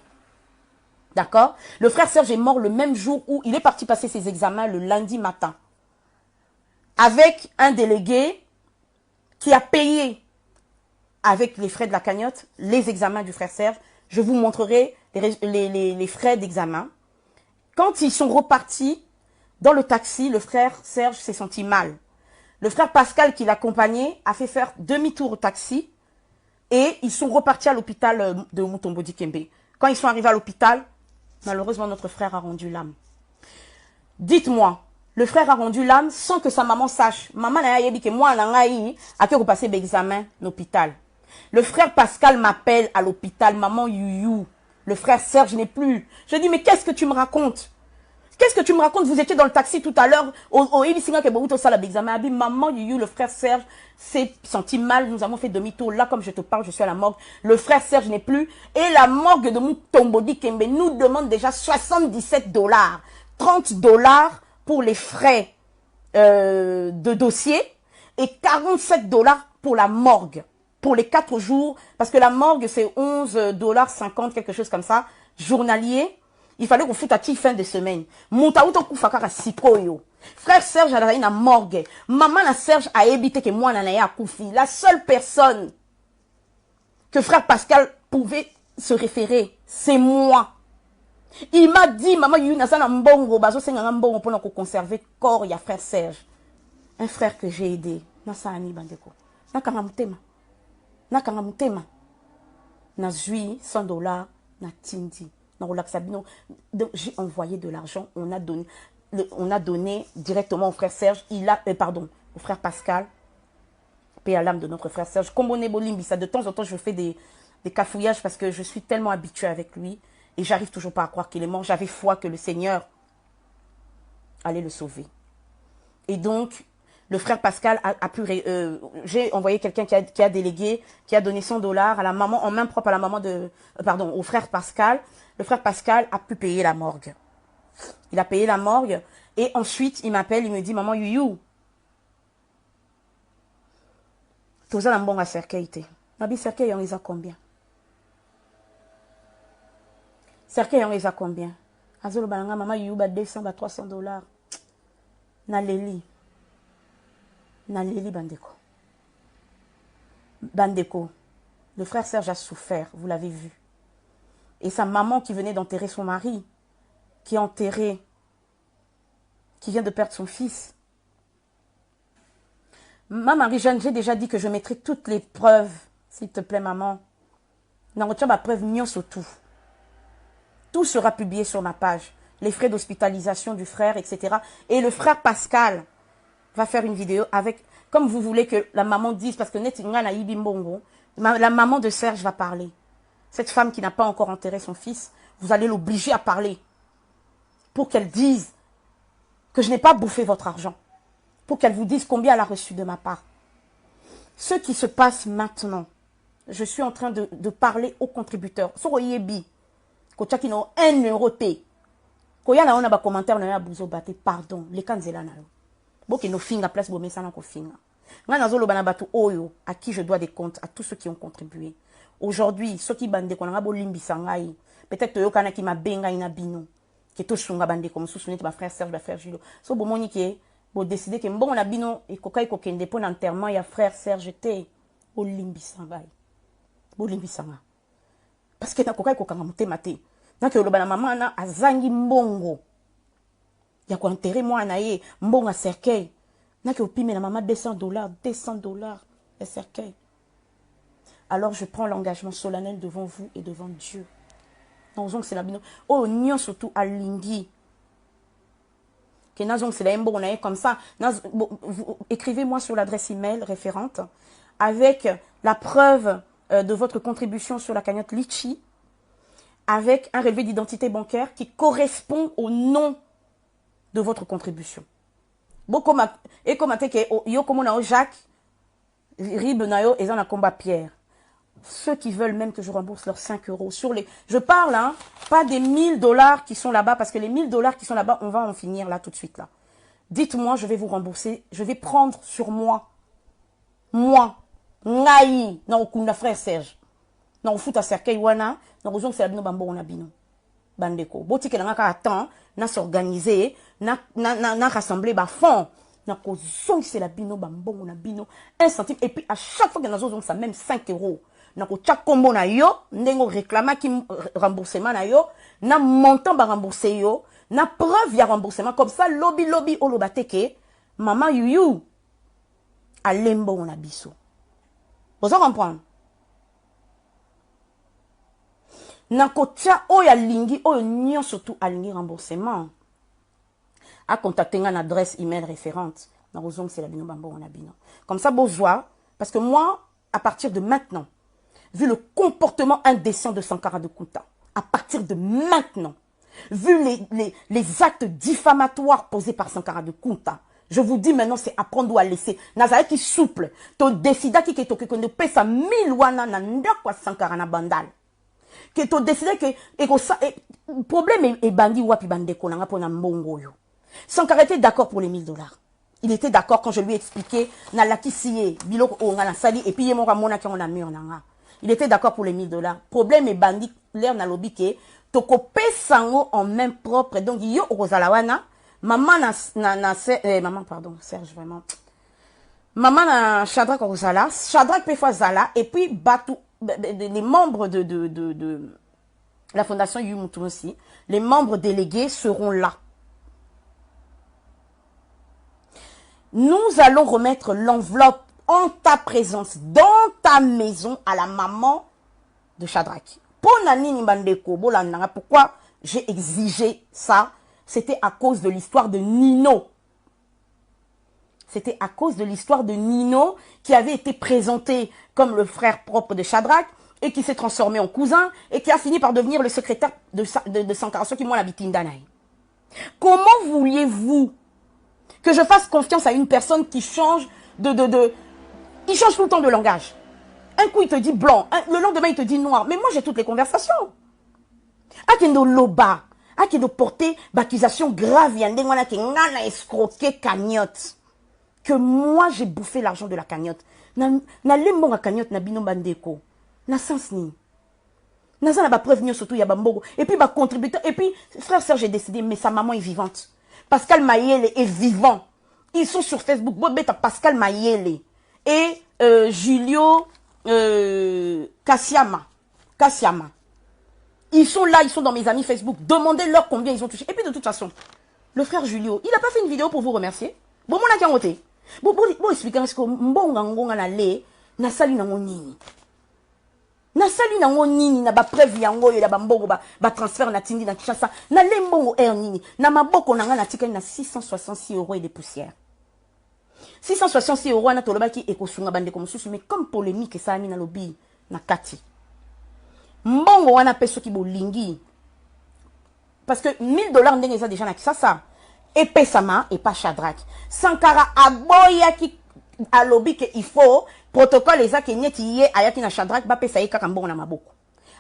D'accord? Le frère Serge est mort le même jour où il est parti passer ses examens le lundi matin. Avec un délégué qui a payé avec les frais de la cagnotte les examens du frère Serge. Je vous montrerai les frais d'examen. Quand ils sont repartis dans le taxi, le frère Serge s'est senti mal. Le frère Pascal qui l'accompagnait a fait faire demi-tour au taxi et ils sont repartis à l'hôpital de Mutombo Dikembe. Quand ils sont arrivés à l'hôpital, malheureusement notre frère a rendu l'âme. Dites-moi, le frère a rendu l'âme sans que sa maman sache. Maman n'a dit que moi, a que passer l'examen à l'hôpital. Le frère Pascal m'appelle à l'hôpital, maman Youyou. Le frère Serge n'est plus. Je dis, mais qu'est-ce que tu me racontes? Qu'est-ce que tu me racontes? Vous étiez dans le taxi tout à l'heure. Maman Youyou, le frère Serge s'est senti mal. Nous avons fait demi-tour. Là, comme je te parle, je suis à la morgue. Le frère Serge n'est plus. Et la morgue de Mutombo Dikembe nous demande déjà 77 $. 30 $ pour les frais de dossier. Et 47 $ pour la morgue. pour les 4 jours, parce que la morgue, c'est 11,50 $, quelque chose comme ça, journalier. Il fallait qu'on foute à qui fin de semaine. Moutaouto koufakara sikoyo. Frère Serge a une morgue. Maman na Serge a évité que moi n'en koufi. La seule personne que frère Pascal pouvait se référer, c'est moi. Il m'a dit, maman, il y a un mbongo, bazo senga mbongo pour conserver corps, il y a frère Serge. Un frère que j'ai aidé. Nasa ani bandeko. Nakanga mutema. Nakanga mutema. Na zui 100 $, na tindi. Donc j'ai envoyé de l'argent, on a donné directement au frère Serge, au frère Pascal, paix à l'âme de notre frère Serge. Comme on est bolimbisa, de temps en temps je fais des cafouillages parce que je suis tellement habituée avec lui et j'arrive toujours pas à croire qu'il est mort. J'avais foi que le Seigneur allait le sauver. Et donc le frère Pascal a pu... j'ai envoyé quelqu'un qui a délégué, qui a donné 100 $ à la maman, en main propre à la maman de... au frère Pascal. Le frère Pascal a pu payer la morgue. Il a payé la morgue. Et ensuite, il m'appelle, il me dit, maman, Youyou. Tout ça, bon à cercueil. Nabi cercueil, on les a combien? Cercueil, on les a combien? Azolo balanga, maman, Youyou, 200, 300 $. Naleli. Naleli Bandeko. Bandeko. Le frère Serge a souffert, vous l'avez vu. Et sa maman qui venait d'enterrer son mari, qui est enterrée, qui vient de perdre son fils. Ma Marie-Jeanne, j'ai déjà dit que je mettrai toutes les preuves, s'il te plaît, maman. N'en retiens ma preuve, nion surtout. Tout sera publié sur ma page. Les frais d'hospitalisation du frère, etc. Et le frère Pascal va faire une vidéo avec, comme vous voulez que la maman dise, parce que la maman de Serge va parler. Cette femme qui n'a pas encore enterré son fils, vous allez l'obliger à parler. Pour qu'elle dise que je n'ai pas bouffé votre argent. Pour qu'elle vous dise combien elle a reçu de ma part. Ce qui se passe maintenant, je suis en train de parler aux contributeurs. Sur Yebi, Kocha qui n'a 1 €. Koya na on a ba commentaire na ya buzo bate, pardon, les kanzela na yo. Boke no finga place bo mesana ko finga. Nga nazolo bana batu oyo à qui je dois des comptes, à tous ceux qui ont contribué. Aujourd'hui, ceux qui bande ko na bo limbisa ngai, peut-être yo kana ki mabenga ina bino. Que to sunga bande comme sous ma frère Serge, ma frère Gilo. So bo moni ki bo décider que bon na bino e kokai ko kende pour l'enterrement ya frère Serge te o limbisa ngai. Bo limbisa nga. Parce que na kokai ko kanga mutema te. Na ke loba na mama na azangi mbongo. Ya ko enterrer moi na ye mbongo a cercueil. Na ke opime na mama 200 $, 200 $ le cercueil. Alors je prends l'engagement solennel devant vous et devant Dieu. Non, c'est la bino. Oh, nyon surtout à lingi. Que nazong c'est la mbongo na ye comme ça. Écrivez-moi sur l'adresse email référente avec la preuve de votre contribution sur la cagnotte Litchi, avec un relevé d'identité bancaire qui correspond au nom de votre contribution. Et comme yo comme on Jacques Rib Nayo et un combat Pierre. Ceux qui veulent même que je rembourse leurs 5 € sur les... Je parle, hein, pas des 1 000 $ qui sont là-bas, parce que les 1 000 $ qui sont là-bas, on va en finir là tout de suite là. Dites-moi, je vais vous rembourser, je vais prendre sur moi. Moi, ngai, non, kunda frère Serge. Non, fout à cercueil wana, non, raison c'est la bino bambo on a bino. Bandeko. Boti que n'anga attend, na s'organiser, na rassembler ba fond. Na kozong c'est la bino bambo on a bino 1 centime et puis à chaque fois que nous avons ça même 5 €. Na ko tcha combo na yo, ndengo réclama qui remboursement na yo, na montant ba rembourser yo, na preuve ya remboursement comme ça lobby olobateke, maman Youyou a lembo on a biso. Vous comprenez? Na ko tcha oya lingi oyo nyon surtout a lingi remboursement. À contacter une adresse email référente. C'est la bino bambo on a bino. Comme ça, bourgeois, parce que moi, à partir de maintenant, vu le comportement indécent de Sankara de Kunta, à partir de maintenant, vu les actes diffamatoires posés par Sankara de Kunta, je vous dis maintenant, c'est à prendre ou à laisser. Nazareth qui souple, to décida qui que ne paie sa 1000 wana na ndakwa Sankara na bandal. Que to décida que problème est bandi ou api bandeko na nga pona mbongo yo. Sankara était d'accord pour les 1 000 $. Il était d'accord quand je lui ai expliqué, na laki siye, biloko ongana sali, et puis yemo ramona ki on a mis en anga. Il était d'accord pour les 1000 $. Problème est bandit, l'air na lobike, toko pesango en main propre, donc yo ozalawana, maman maman pardon, Serge vraiment. Maman na Shadrach ozala, Shadrach peut faire zala, et puis Batou, les membres de la fondation Yumutu aussi, les membres délégués seront là. Nous allons remettre l'enveloppe en ta présence, dans ta maison, à la maman de Shadrach. Pourquoi j'ai exigé ça? C'était à cause de l'histoire de Nino. C'était à cause de l'histoire de Nino qui avait été présenté comme le frère propre de Shadrach et qui s'est transformé en cousin et qui a fini par devenir le secrétaire de Sankara, ceux qui m'ont l'habitude d'Anaï. Comment vouliez-vous que je fasse confiance à une personne qui change il change tout le temps de langage? Un coup, il te dit blanc. Le lendemain, il te dit noir. Mais moi, j'ai toutes les conversations. Akendo loba. Akendo porter d'accusation grave. Yandengwana ki ngana escroquer cagnotte. Que moi, j'ai bouffé l'argent de la cagnotte. Na lembo la cagnotte na bino bandeko. Na sens ni. Na ça na ba preuve surtout ya bambogo. Et puis ba contributeur. Et puis frère Serge est décédé, mais sa maman est vivante. Pascal Mayele est vivant. Ils sont sur Facebook. Bobeta Pascal Mayele et Julio Kassiama. Ils sont là, ils sont dans mes amis Facebook. Demandez-leur combien ils ont touché. Et puis de toute façon, le frère Julio, il n'a pas fait une vidéo pour vous remercier. Bon, mon a qui bon, expliquer ce que mbonga na le na sali na nini. Na sali na nini na ba preuve yango yo da bambogo ba transfert na tindi na Kinshasa. Na le mbongo nini. Na maboko na nga na tika na 666 € et des poussières. 666 € na tolobaki ekosunga bande comme susu, mais comme polémique ça ami na lobby na kati. Mbongo wana peso ki bolingi. Parce que 1000 $ ndenge ça déjà na Kinshasa. Et Pesama et pas Shadrach. Sankara aboya ki a lobby que il faut protocole les qui nyeti yé ayaki na Shadrach ba pesa yeka kambongo na maboko.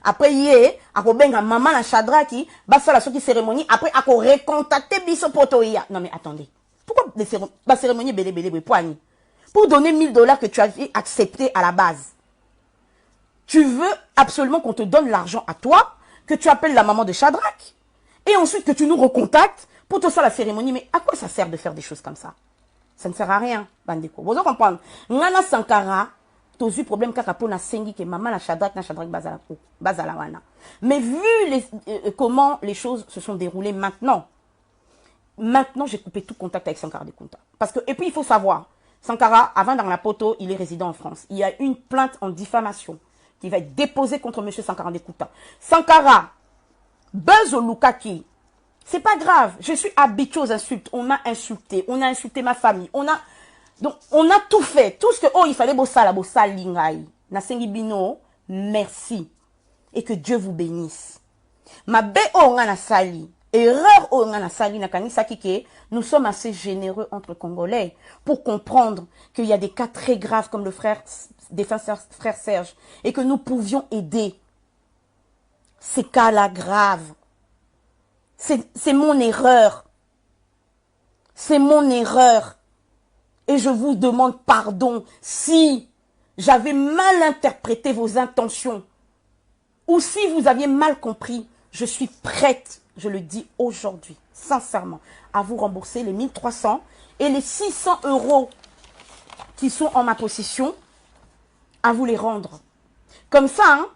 Après yé akobenga maman na Shadrach ba faire la soki cérémonie après ako recontacter biso potoya. Non mais attendez. Pourquoi la cérémonie belé poigne? Pour donner 1000 $ que tu avais accepté à la base. Tu veux absolument qu'on te donne l'argent à toi, que tu appelles la maman de Shadrach, et ensuite que tu nous recontactes pour te faire la cérémonie. Mais à quoi ça sert de faire des choses comme ça? Ça ne sert à rien, bandeko. Vous allez comprendre. Ngana Sankara, tu as eu problème kakapo na sengi que maman na Shadrach bazalawana. Mais vu comment les choses se sont déroulées maintenant, j'ai coupé tout contact avec Sankara de Kunta. Parce que, et puis il faut savoir, Sankara, avant dans la poto, il est résident en France. Il y a une plainte en diffamation qui va être déposée contre M. Sankara de Kunta. Sankara, Buzz Lukaki, c'est pas grave, je suis habituée aux insultes. On m'a insulté, on a insulté ma famille, donc on a tout fait, tout ce que il fallait bossa lingai. Nasengi bino, merci et que Dieu vous bénisse. Ma be na sali, erreur na sali na kanisa kike, nous sommes assez généreux entre Congolais pour comprendre qu'il y a des cas très graves comme le frère Serge et que nous pouvions aider ces cas-là graves. C'est mon erreur. C'est mon erreur. Et je vous demande pardon si j'avais mal interprété vos intentions ou si vous aviez mal compris. Je suis prête, je le dis aujourd'hui, sincèrement, à vous rembourser les 1300 et les 600 € qui sont en ma possession, à vous les rendre. Comme ça, hein,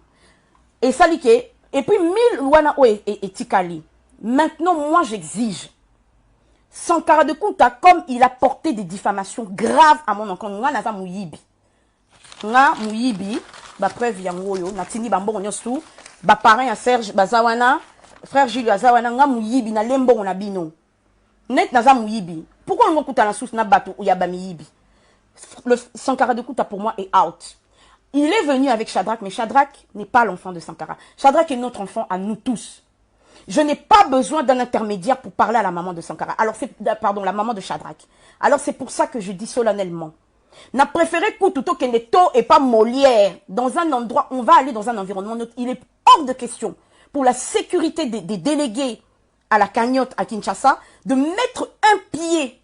et salike, et puis 1000 wana et tikali. Maintenant, moi, j'exige. Sankara de Kunta, comme il a porté des diffamations graves à mon oncle, nga naza muyibi. Nga muyibi, ba preuve yangoyo, natini bambongo nyosu, ba parent ya Serge bazawana, frère Jules bazawana, nga muyibi na lembo na bino. Net naza muyibi. Pourquoi on kuta na sous na bato ou ya ba miyibi? Le Sankara de Kunta pour moi est out. Il est venu avec Shadrach, mais Shadrach n'est pas l'enfant de Sankara. Shadrach est notre enfant à nous tous. Je n'ai pas besoin d'un intermédiaire pour parler à la maman de Sankara. Alors pardon, la maman de Shadrach. Alors c'est pour ça que je dis solennellement. N'a préféré Koututo Keneto et pas Molière. Dans un endroit, on va aller dans un environnement neutre. Il est hors de question pour la sécurité des délégués à la cagnotte à Kinshasa de mettre un pied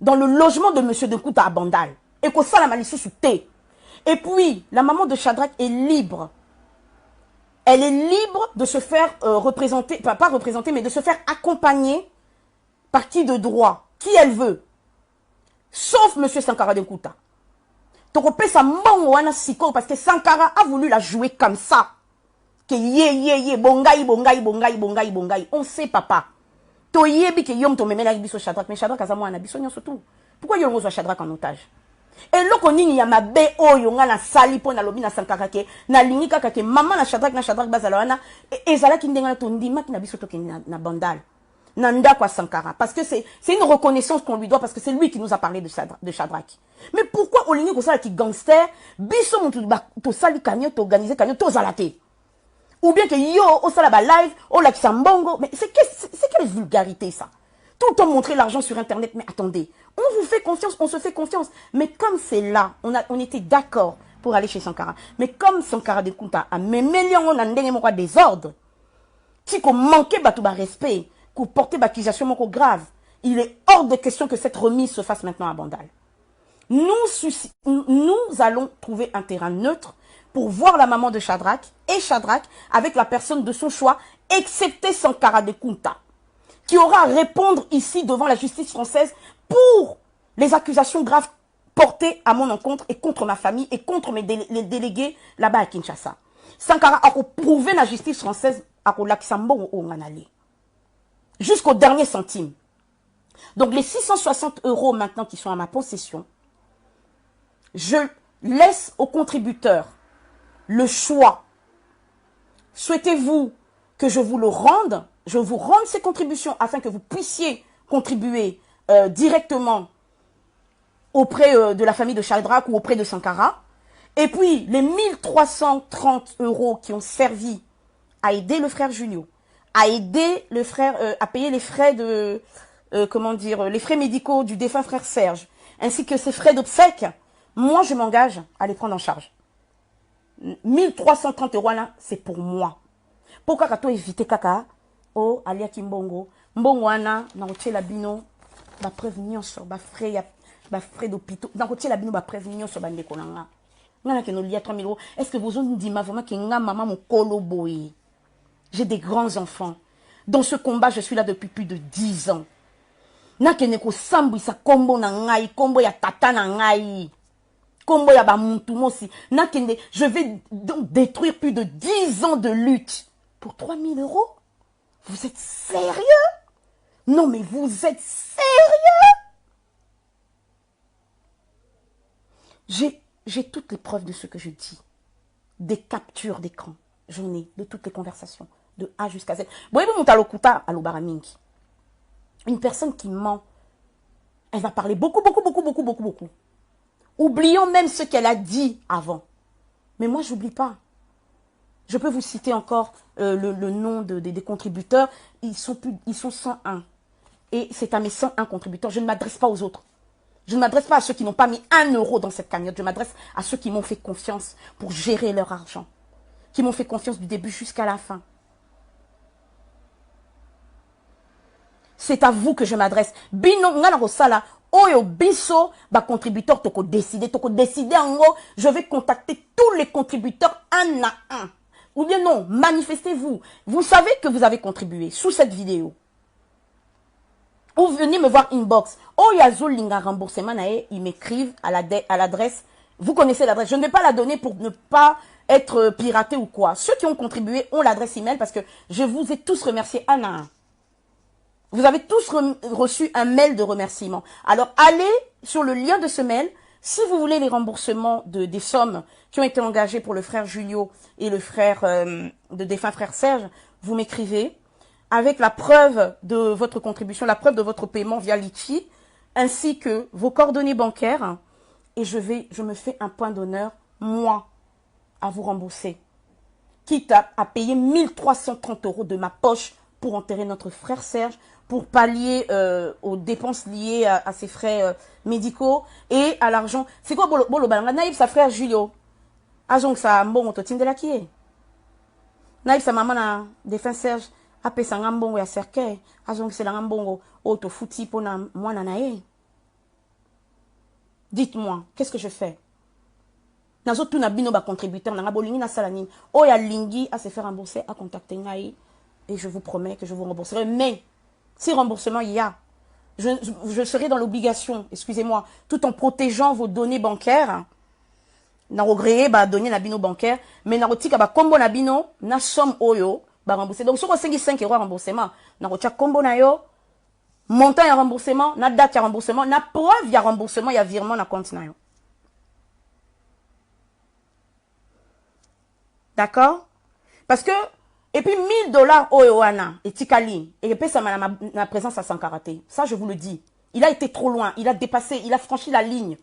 dans le logement de monsieur de Kouta à Bandal. Et que ça, la malissou sous thé. Et puis, la maman de Shadrach est libre. Elle est libre de se faire représenter, pas représenter, mais de se faire accompagner par qui de droit, qui elle veut. Sauf monsieur Sankara de Kouta. Tokopé sa mbongo siko parce que Sankara a voulu la jouer comme ça. Que ye, bongaï. On sait, papa. To yebi que yom to memela biso Shadrach, mais Shadrach azamo ana biso nyon surtout. Pourquoi yom ozo Shadrach en otage? Et loko nini ya mabe oyo nga na sali po na lobi na Sankara ke na lingi kaka ke maman na Shadrach bazalwana ezala ki ndenga to ndima ki na biso to ke na Bandal. Nanda kwa Sankara parce que c'est une reconnaissance qu'on lui doit parce que c'est lui qui nous a parlé de Shadrach. Mais pourquoi olingi ko sala ki gangster biso mutu to sali kanyo to organiser kanyo to zalate? Ou bien que yo, au salaba live, au la kisambongo. Mais c'est quelle vulgarité ça? Tout le temps montrer l'argent sur internet. Mais attendez, on vous fait confiance, on se fait confiance. Mais comme c'est là, on était d'accord pour aller chez Sankara. Mais comme Sankara de Kouta a même on a un désordre, qui qu'on manquait bah tout bas respect, qu'on portait accusation mon grave, il est hors de question que cette remise se fasse maintenant à Bandal. Nous allons trouver un terrain neutre pour voir la maman de Shadrach et Shadrach avec la personne de son choix, excepté Sankara de Kouta, qui aura à répondre ici devant la justice française pour les accusations graves portées à mon encontre et contre ma famille et contre les délégués là-bas à Kinshasa. Sankara a prouvé la justice française à Laksambo ou Manali. Jusqu'au dernier centime. Donc les 660 € maintenant qui sont à ma possession, je laisse aux contributeurs le choix. Souhaitez-vous que je vous le rende, je vous rende ces contributions afin que vous puissiez contribuer directement auprès de la famille de Shadrach ou auprès de Sankara. Et puis, les 1330 € qui ont servi à aider le frère Junio, à aider le frère, à payer les frais de, les frais médicaux du défunt frère Serge, ainsi que ses frais d'obsèques, moi, je m'engage à les prendre en charge. 1330 € là, c'est pour moi. Pourquoi quand tu éviter kaka, oh, alia kimbongo, mbongo ana, na otie la bino, ba prévenir sur ba frais d'hôpital, na otie la bino ba prévenir sur ba ndeko nanga. Ngana ke no lia 3000 €. Est-ce que vous on dit ma vraiment que nga maman mon kolo boy. J'ai des grands enfants. Dans ce combat, je suis là depuis plus de 10 ans. Na ke neko sambu sa kombo na ngai, kombo ya tata na ngai. Je vais donc détruire plus de 10 ans de lutte pour 3000 €. Vous êtes sérieux? Non, mais vous êtes sérieux? J'ai toutes les preuves de ce que je dis. Des captures d'écran. J'en ai de toutes les conversations. De A jusqu'à Z. Une personne qui ment, elle va parler beaucoup. Oublions même ce qu'elle a dit avant. Mais moi, je n'oublie pas. Je peux vous citer encore le nom des contributeurs. Ils sont 101. Et c'est à mes 101 contributeurs. Je ne m'adresse pas aux autres. Je ne m'adresse pas à ceux qui n'ont pas mis 1 € dans cette cagnotte. Je m'adresse à ceux qui m'ont fait confiance pour gérer leur argent. Qui m'ont fait confiance du début jusqu'à la fin. C'est à vous que je m'adresse. Bino, ngana rosala. Oyo biso, ba contributeur toko décider en gros, je vais contacter tous les contributeurs un à un. Ou bien non, manifestez-vous. Vous savez que vous avez contribué sous cette vidéo. Ou venez me voir inbox. Oyazo linga remboursement nae, ils m'écrivent à l'adresse. Vous connaissez l'adresse. Je ne vais pas la donner pour ne pas être piraté ou quoi. Ceux qui ont contribué ont l'adresse email parce que je vous ai tous remerciés un à un. Vous avez tous reçu un mail de remerciement. Alors, allez sur le lien de ce mail. Si vous voulez les remboursements des sommes qui ont été engagées pour le frère Julio et le frère de défunt frère Serge, vous m'écrivez avec la preuve de votre contribution, la preuve de votre paiement via Litchi, ainsi que vos coordonnées bancaires. Et je me fais un point d'honneur, moi, à vous rembourser. Quitte à payer 1330 € de ma poche pour enterrer notre frère Serge, pour pallier aux dépenses liées à ses frais médicaux et à l'argent. C'est quoi Bolo Balanga? Naïf, sa frère Julio. Azong sa mbongo to tinde la kie. Naïf, sa maman na défunt Serge. Ape sa ngambongo ya cercueil. Azong se la ngambongo. O to futi pona mwana na ye. Dites-moi, qu'est-ce que je fais? Nazo tout na bino ba contributeur, na bolingi na salanine. Oh ya lingi à se faire rembourser, à contacter ngai. Et je vous promets que je vous rembourserai. Mais, si remboursement il y a, je serai dans l'obligation, excusez-moi, tout en protégeant vos données bancaires. Na regréé, ba donner na bino bancaire. Mais na rotika ba combo na bino, na somme oyo, ba rembourser. Donc, si on a 5 euros remboursement, na rotika combo na yo, montant ya remboursement, na date ya remboursement, na preuve ya remboursement, ya virement na compte na yo. D'accord? Parce que, et puis $1000 au Yohana et Tikali, et puis ça m'a ma présence à Sankarate. Ça, je vous le dis. Il a été trop loin, il a dépassé, il a franchi la ligne.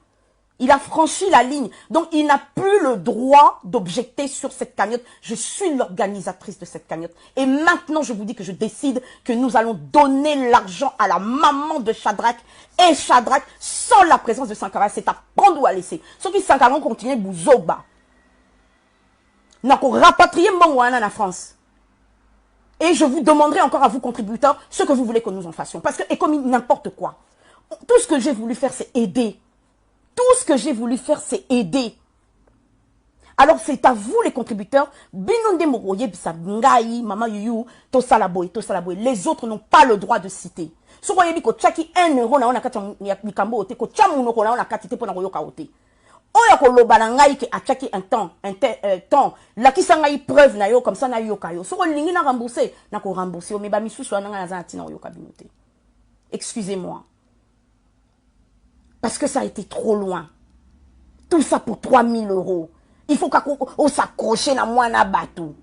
Il a franchi la ligne. Donc, il n'a plus le droit d'objecter sur cette cagnotte. Je suis l'organisatrice de cette cagnotte. Et maintenant, je vous dis que je décide que nous allons donner l'argent à la maman de Shadrach. Et Shadrach, sans la présence de Sankara, c'est à prendre ou à laisser. Ceux qui Sankara continuent bouzoba. N'a qu'on rapatrier Mbongwana en France. Et je vous demanderai encore à vous contributeurs ce que vous voulez que nous en fassions. Parce que, et comme n'importe quoi, tout ce que j'ai voulu faire, c'est aider. Tout ce que j'ai voulu faire, c'est aider. Alors, c'est à vous, les contributeurs. Les autres n'ont pas le droit de citer. Si vous voyez que chaki 1 euro, on a oya koloba na ngai ke atchaki un temps la kisanga yi preuve na yo comme ça na yoka yo soko lingi na rembourser na ko rembourser mais ba misusu na nga na tina yoka binote. Excusez-moi. Parce que ça a été trop loin. Tout ça pour 3000 euros. Il faut qu'on s'accroche na mwana batou.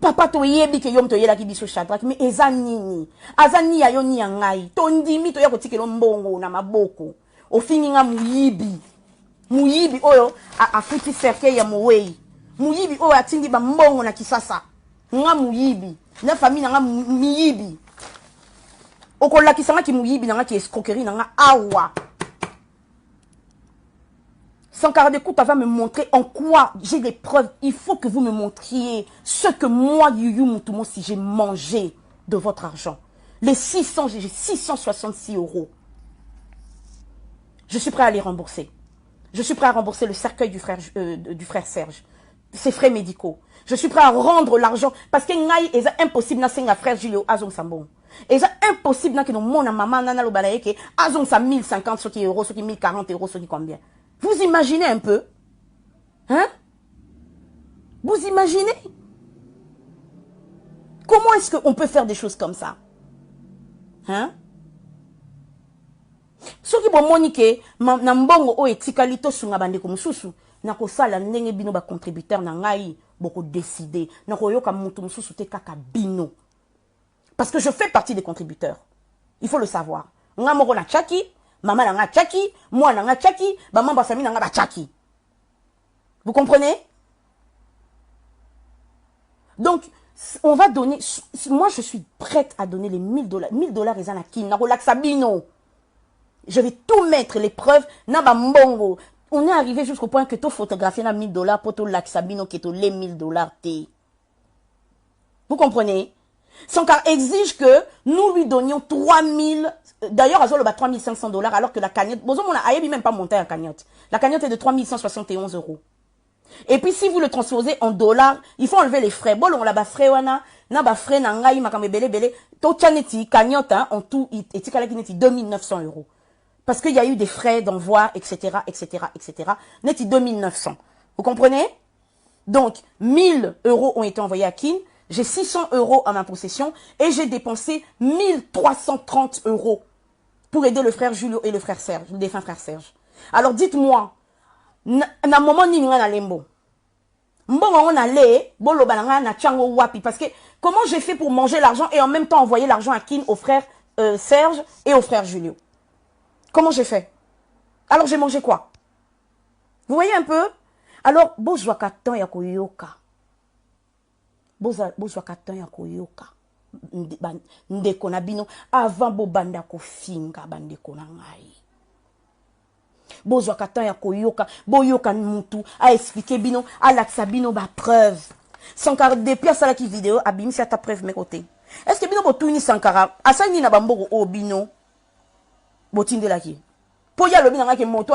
Papa to yebi ke yom to yela ki biso Shadrach mais ezanini. Azani ya yo ni ngai. To ndimi to ya ko tikelo mbongo na maboko. Ofini nga muyibi. Muyibi oyo afuti cercle ya muwei. Muyibi oyo atindi ba mbongo na Kisasa. Nga muyibi. Na famille nga muyibi. Okola kisanga ki muyibi nga ki escroquerie nga awa. Sankara de Kouta va me montrer en quoi j'ai des preuves. Il faut que vous me montriez ce que moi, Yuyu Moutoumou, si j'ai mangé de votre argent. Les 600, j'ai 666 euros. Je suis prêt à les rembourser. Je suis prêt à rembourser le cercueil du frère Serge. Ses frais médicaux. Je suis prêt à rendre l'argent. Parce que c'est impossible na senga frère Julio Azong Sambon. Et c'est impossible que mon maman nana lo balaye que Azong sa 1050 ce qui euros, ce qui 1040 euros, ce qui combien. Vous imaginez un peu? Hein? Vous imaginez? Comment est-ce qu'on peut faire des choses comme ça? Hein? Ce qui bon monique na mbongo o etikali to sunga bandeko mususu na ko sala ndenge bino ba contributeur na ngai boko décider na ko yoka mutu mususu te kaka bino parce que je fais partie des contributeurs. Il faut le savoir. Nga moko na chaki, maman na nga chaki, moi na nga chaki, ba mamba famille na nga ba chaki. Vous comprenez? Donc on va donner, moi je suis prête à donner les $1000. $1000 et zanaki na ko laksabino. Je vais tout mettre, les preuves. Nabambongo. On est arrivé jusqu'au point que tu photographies na $1000 pour tout l'axabino qui est les $1000 T. Vous comprenez? Sankara exige que nous lui donnions 3000. D'ailleurs, à Zolo, $3500 alors que la cagnotte. Bon, on a même pas monté la cagnotte. La cagnotte est de 3171 euros. Et puis, si vous le transposez en dollars, il faut enlever les frais. Bon, on l'a bas frais, wana. Na bas frais, na ngai, makambe bele bele. To chaneti, cagnotte, en tout, et tikala kineti 2900 euros. Parce qu'il y a eu des frais d'envoi, etc., etc., etc. Net 2900. Vous comprenez? Donc, 1000 euros ont été envoyés à Kin. J'ai 600 euros à ma possession. Et j'ai dépensé 1330 euros pour aider le frère Julio et le frère Serge, le défunt frère Serge. Alors, dites-moi, na moment ni nga na lembo. Mbongo on allait, bolo balanga na chango wapi. Parce que, comment j'ai fait pour manger l'argent et en même temps envoyer l'argent à Kin, au frère Serge et au frère Julio? Comment j'ai fait? Alors j'ai mangé quoi? Vous voyez un peu? Alors, bozwakatan ya koyoka. Bozwakatan ya koyoka. Ndeko na bino. Avant bo banda ko finga bandeko na ngai. Bozwakatan ya koyoka. Boyoka mutu. A expliquer bino. A laksa bino ba preuve. Sankara depuis à la vidéo. Abim si à ta preuve mes côtés. Est-ce que bino botouni Sankara? Asa ni na bamboko o bino. Botinde la ki. Pour y aller, il y a moto,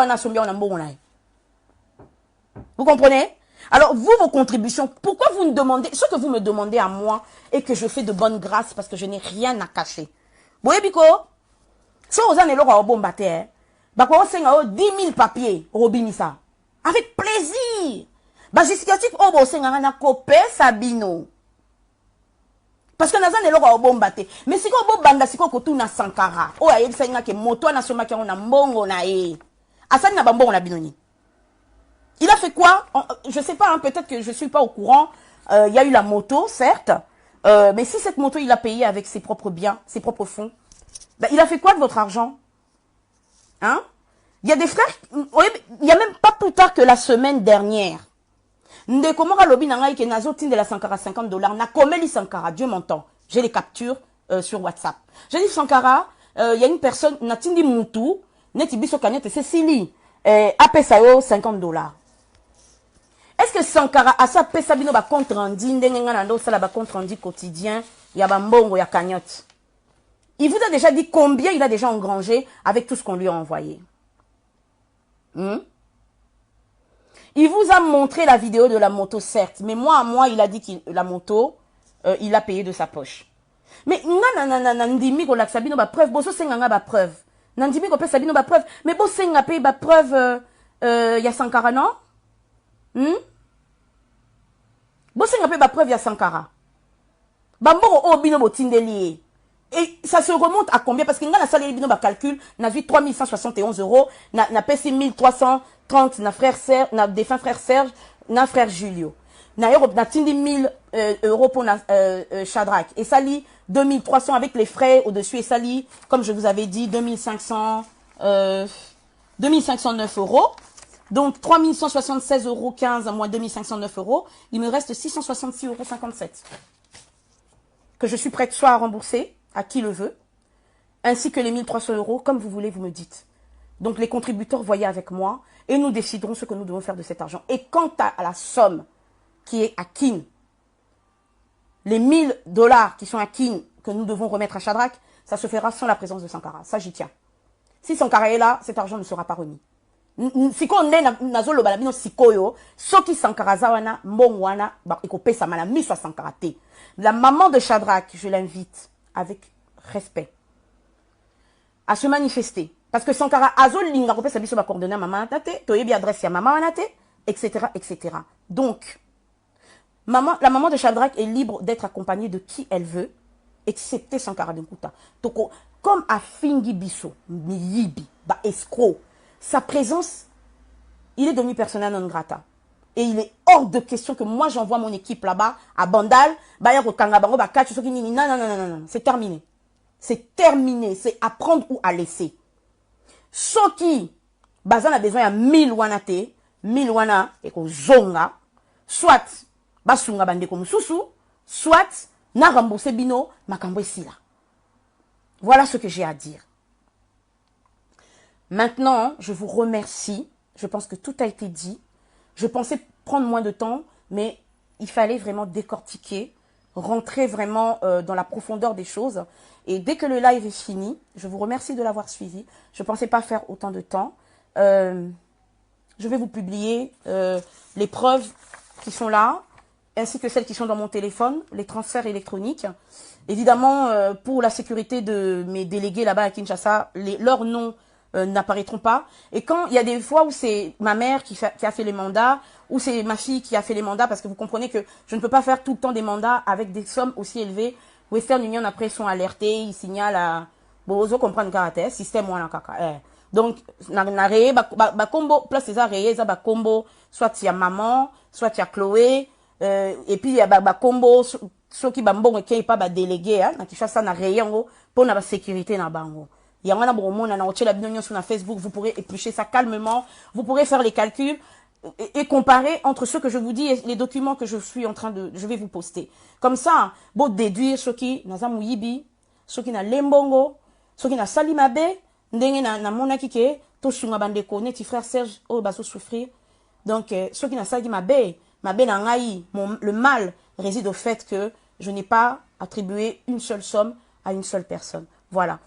vous comprenez? Alors, vous, vos contributions, pourquoi vous me demandez, ce que vous me demandez à moi, et que je fais de bonne grâce parce que je n'ai rien à cacher. Vous voyez, Biko? Si vous avez un bon bâtiment, vous avez 10 000 papiers, Robinissa. Avec plaisir. Bah, justificatif, vous avez un copé, Sabino. Parce que nous avons un bon bâtiment. Mais si vous avez un bon bâtiment, vous avez un Sankara. Vous avez un moto, vous avez un bongo, vous avez un bongo, il a fait quoi? Je ne sais pas, hein, peut-être que je ne suis pas au courant. Il y a eu la moto, certes. Mais si cette moto, il a payé avec ses propres biens, ses propres fonds, ben, il a fait quoi de votre argent? Hein? Il y a des frères, il n'y a même pas plus tard que la semaine dernière. Ndekomora lobi nangai ke nazo de la Sankara $50. Na komeli Sankara, Dieu m'entend. J'ai les captures sur WhatsApp. J'ai dit Sankara, il y a une personne, Natindi Moutou, neti biso kanyete Cécilie, apesayo $50. Est-ce que Sankara a sa pesa bino ba compte rendu ndenga nando sala ba compte rendu quotidien ya ba mbongo ya cagnotte. Il vous a déjà dit combien il a déjà engrangé avec tout ce qu'on lui a envoyé. Il vous a montré la vidéo de la moto, certes, mais moi il a dit que la moto il a payé de sa poche. Mais ndimi ko laksa bino ba preuve, boso senga ba preuve. Nandimi ko pesa bino ba preuve, mais bo senga paye ba preuve ya Sankara non? Bosenga pe ba preuve ya Sankara. Bamboro obino botindeli. Et ça se remonte à combien? Parce que nga na salaire bino ba calcul, na vu 3171 €, na pesi 1330 na frère Serge, na défunt frère Serge, na frère Julio. Na euro na tindi 1000 € pour na Shadrach. Et ça lit 2300 avec les frais au-dessus et ça lit, comme je vous avais dit, 2509 €. Donc, 3176,15 € moins 2509 €, il me reste 666,57 € que je suis prête soit à rembourser à qui le veut, ainsi que les 1300 €, comme vous voulez, vous me dites. Donc, les contributeurs, voyez avec moi, et nous déciderons ce que nous devons faire de cet argent. Et quant à la somme qui est à Kin, les $1000 qui sont à Kin, que nous devons remettre à Shadrach, ça se fera sans la présence de Sankara. Ça, j'y tiens. Si Sankara est là, cet argent ne sera pas remis. Siko nde nazolo balabino sikoyo soki Sankara zawana mbongwana ba ekopesa mala miswa Sankara te. La maman de Shadrach, je l'invite avec respect à se manifester parce que Sankara azol linga kopesa biso ba coordonner maman tate to yebi adresse ya maman anaté etc. Donc la maman de Shadrach est libre d'être accompagnée de qui elle veut excepté Sankara Denkuta. Toko comme à Fingi Biso miyibi ba escroc. Sa présence, il est devenu persona non grata. Et il est hors de question que moi j'envoie mon équipe là-bas, à Bandal, non, c'est terminé. C'est terminé, c'est à prendre ou à laisser. Soki, Bazan a besoin de 1000 wanate, 1000 wana, et ko zonga, soit, basunga bande comme sousou, soit, na remboursé bino, makambo sila. Voilà ce que j'ai à dire. Maintenant, je vous remercie. Je pense que tout a été dit. Je pensais prendre moins de temps, mais il fallait vraiment décortiquer, rentrer vraiment dans la profondeur des choses. Et dès que le live est fini, je vous remercie de l'avoir suivi. Je ne pensais pas faire autant de temps. Je vais vous publier les preuves qui sont là, ainsi que celles qui sont dans mon téléphone, les transferts électroniques. Évidemment, pour la sécurité de mes délégués là-bas à Kinshasa, leurs noms n'apparaîtront pas. Et quand il y a des fois où c'est ma mère qui a fait les mandats, ou c'est ma fille qui a fait les mandats, parce que vous comprenez que je ne peux pas faire tout le temps des mandats avec des sommes aussi élevées. Western Union après sont alertés, ils signalent à Bozo comprendre caractère, système ou kaka. Donc na réé ba combo place ces réé ça ba combo soit il y a maman, soit il y a Chloé et puis il y a ba combo ceux qui ba mbongo qui pas ba délégué hein, na Kinshasa na réé ngo pour na ba sécurité na bango. Il y a un bon monde, on a la vidéo sur Facebook, vous pourrez éplucher ça calmement, vous pourrez faire les calculs et comparer entre ce que je vous dis et les documents que je vais vous poster. Comme ça, bon déduire ce qui n'a zamouyibi, ce qui n'a lembongo, ce qui n'a salimabe, ndenge na monaki ke, to sunga bandeko, neti frère Serge, oh baso souffrir. Donc, ce qui n'a salimabe, na ngai, le mal réside au fait que je n'ai pas attribué une seule somme à une seule personne. Voilà.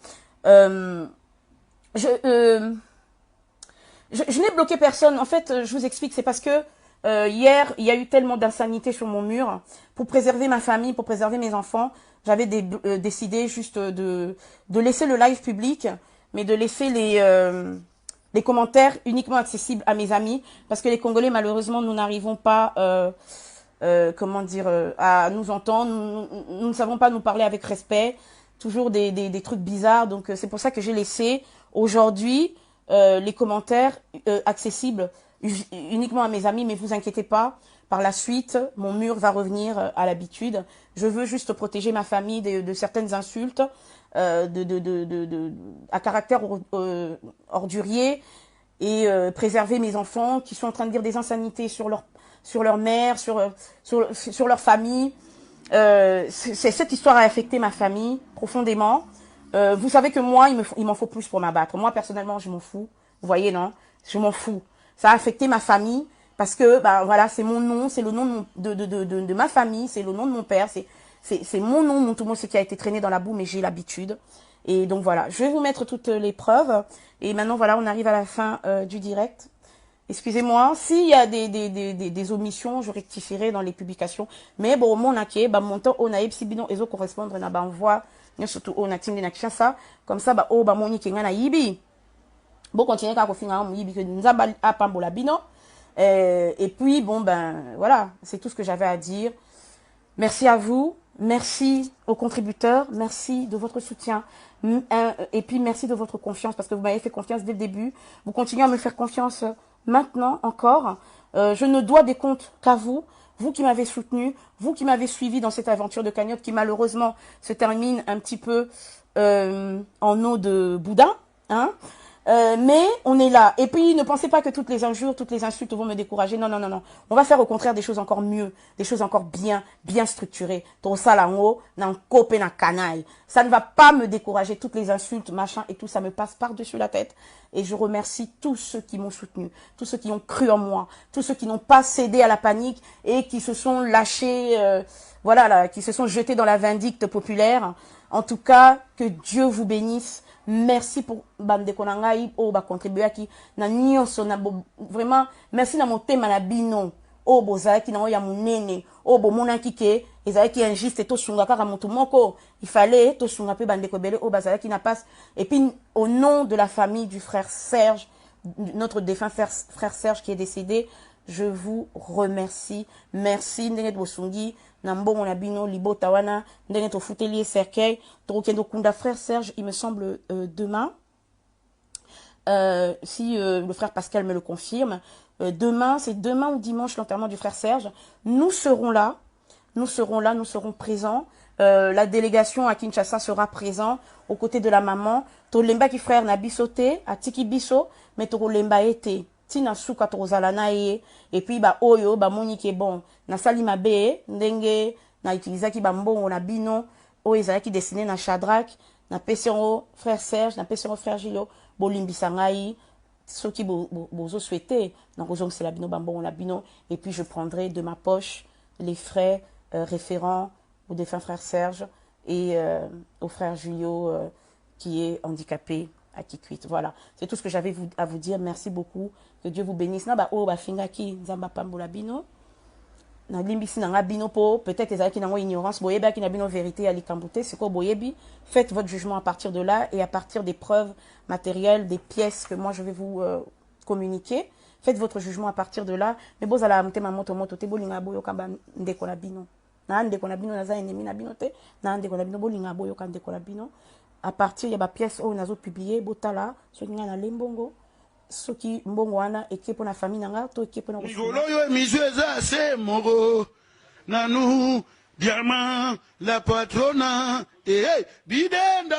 je n'ai bloqué personne. En fait, je vous explique, c'est parce que hier, il y a eu tellement d'insanité sur mon mur. Pour préserver ma famille, pour préserver mes enfants, j'avais décidé juste de laisser le live public, mais de laisser les commentaires uniquement accessibles à mes amis, parce que les Congolais, malheureusement, nous n'arrivons pas, comment dire, à nous entendre. Nous ne savons pas nous parler avec respect. Toujours des trucs bizarres. Donc, c'est pour ça que j'ai laissé aujourd'hui les commentaires accessibles uniquement à mes amis, mais vous inquiétez pas, par la suite, mon mur va revenir à l'habitude. Je veux juste protéger ma famille de certaines insultes à caractère ordurier et préserver mes enfants qui sont en train de dire des insanités sur leur mère, sur leur famille. Cette histoire a affecté ma famille profondément. Vous savez que moi, il m'en faut plus pour m'abattre. Moi, personnellement, je m'en fous. Vous voyez, non? Je m'en fous. Ça a affecté ma famille parce que, ben voilà, c'est mon nom, c'est le nom de ma famille, c'est le nom de mon père, c'est mon nom, tout le monde, ce qui a été traîné dans la boue, mais j'ai l'habitude. Et donc voilà, je vais vous mettre toutes les preuves. Et maintenant, voilà, on arrive à la fin du direct. Excusez-moi, s'il y a des omissions, je rectifierai dans les publications. Mais bon, mon aké, bah, mon temps, on a epsibino, et correspondre, na, bah, on voit, surtout, on a timé na ça, comme ça, bah, oh, bah, mon yiki, na yibi. Bon, continuez à finir mon yibi, que nous a pambola bino. Et puis, bon, ben, voilà, c'est tout ce que j'avais à dire. Merci à vous. Merci aux contributeurs. Merci de votre soutien. Et puis, merci de votre confiance, parce que vous m'avez fait confiance dès le début. Vous continuez à me faire confiance maintenant encore. Je ne dois des comptes qu'à vous. Vous qui m'avez soutenu, vous qui m'avez suivi dans cette aventure de cagnotte qui malheureusement se termine un petit peu en eau de boudin, hein. Mais on est là. Et puis, ne pensez pas que toutes les injures, toutes les insultes vont me décourager. Non, non, non, non. On va faire au contraire des choses encore mieux, des choses encore bien structurées. Tout ça, là, nan copé, na canaille. Ça ne va pas me décourager. Toutes les insultes, machin et tout, ça me passe par-dessus la tête. Et je remercie tous ceux qui m'ont soutenu, tous ceux qui ont cru en moi, tous ceux qui n'ont pas cédé à la panique et qui se sont lâchés, voilà, là, qui se sont jetés dans la vindicte populaire. En tout cas, que Dieu vous bénisse. Merci pour bande konangai o ba contribuer qui na nyonso na vraiment merci na motema na bino o bozaki na ya munene o bomona kike ezaki injuste to sunga kaka mutu moko il fallait to sunga pe bande ko belé o bazaki na passe. Et puis au nom de la famille du frère Serge, notre défunt frère Serge qui est décédé, je vous remercie. Merci ndenge bosungi na mbongo na bino libota wana ndenge to futeli cercueil to kendo kunda frère Serge, il me semble demain, si le frère Pascal me le confirme, demain, c'est demain ou dimanche l'enterrement du frère Serge. Nous serons là, nous serons présents. La délégation à Kinshasa sera présent aux côtés de la maman. To lemba ki frère na bisote a tiki biso mais to lemba ete tina suka tozala na ye. Et puis ba oyo ba moni ke bon na sali mabe ndenge na utilizaki ba mbongo na bino o ezalaki dessiné na Shadrach na pesiongo frère Serge na pesiongo frère Gilo bolimbisa ngai soki bozo souhaiter na kozong c'est la bino ba mbongo na bino. Et puis je prendrai de ma poche les frais référents au défunt frère Serge et au frère Julio qui est handicapé à Kikwit. Voilà, c'est tout ce que j'avais à vous dire. Merci beaucoup. Que Dieu vous bénisse. Na ba o ba finga ki nzamba pambola bino. Na limbisi na bino po peut-être ezaki na ignorance boyeba ki na bino vérité ali kamboute c'est quoi boyebi. Faites votre jugement à partir de là et à partir des preuves matérielles, des pièces que moi je vais vous communiquer. Faites votre jugement à partir de là. Mais bozala mtema moto te bolinga boyo kamba ndeko na bino. Na ndeko na bino naza ennemi na bino te. Na ndeko na bino bolinga boyo kamba ndeko na bino. À partir ya ba pièce o nazo publier botala soki nga na lembongo soki mbongo wana ekepo na famille nanga to ekepo na Ngolo yo misu eza se moko nanu diamant la patrona bidenda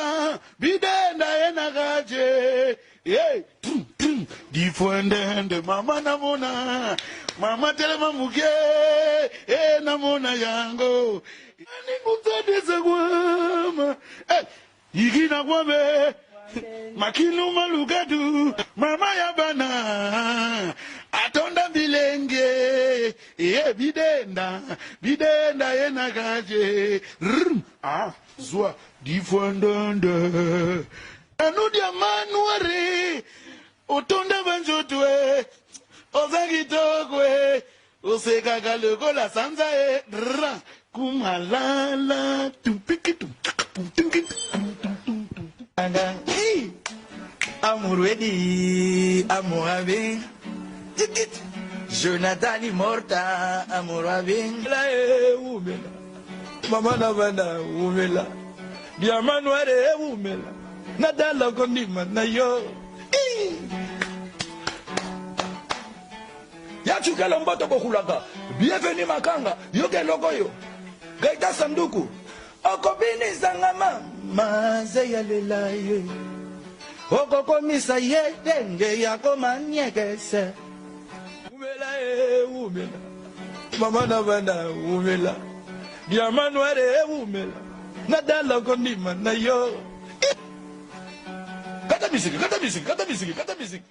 ena gaje di fuendende mama namona mama telema muke namona yango ani kutadeza kwama igina kwame makinu malugadu mama yabana atonda bilenge bidenda yena gaje zwa difondende anu dia manuare Otonda banjotwe. Ozagitokwe. Osekaka lokola sanza e. Kumalala. Tumpikitu. Amour wedi, amour avec. Jonathan Immorta, amour avec. La umela, mama na bana umela, diamant noir umela, nadala kondima na yo. Ya chukela mbato bokulaka, bienvenue makanga, yoke loko yo, gaita sanduku, okobini sangama, maze ya lelaye. Okokomisa ye denge yako manyekese. Umela umela, mama na bana umela, diamant noir umela, nadala kondima na yo. Kata musique.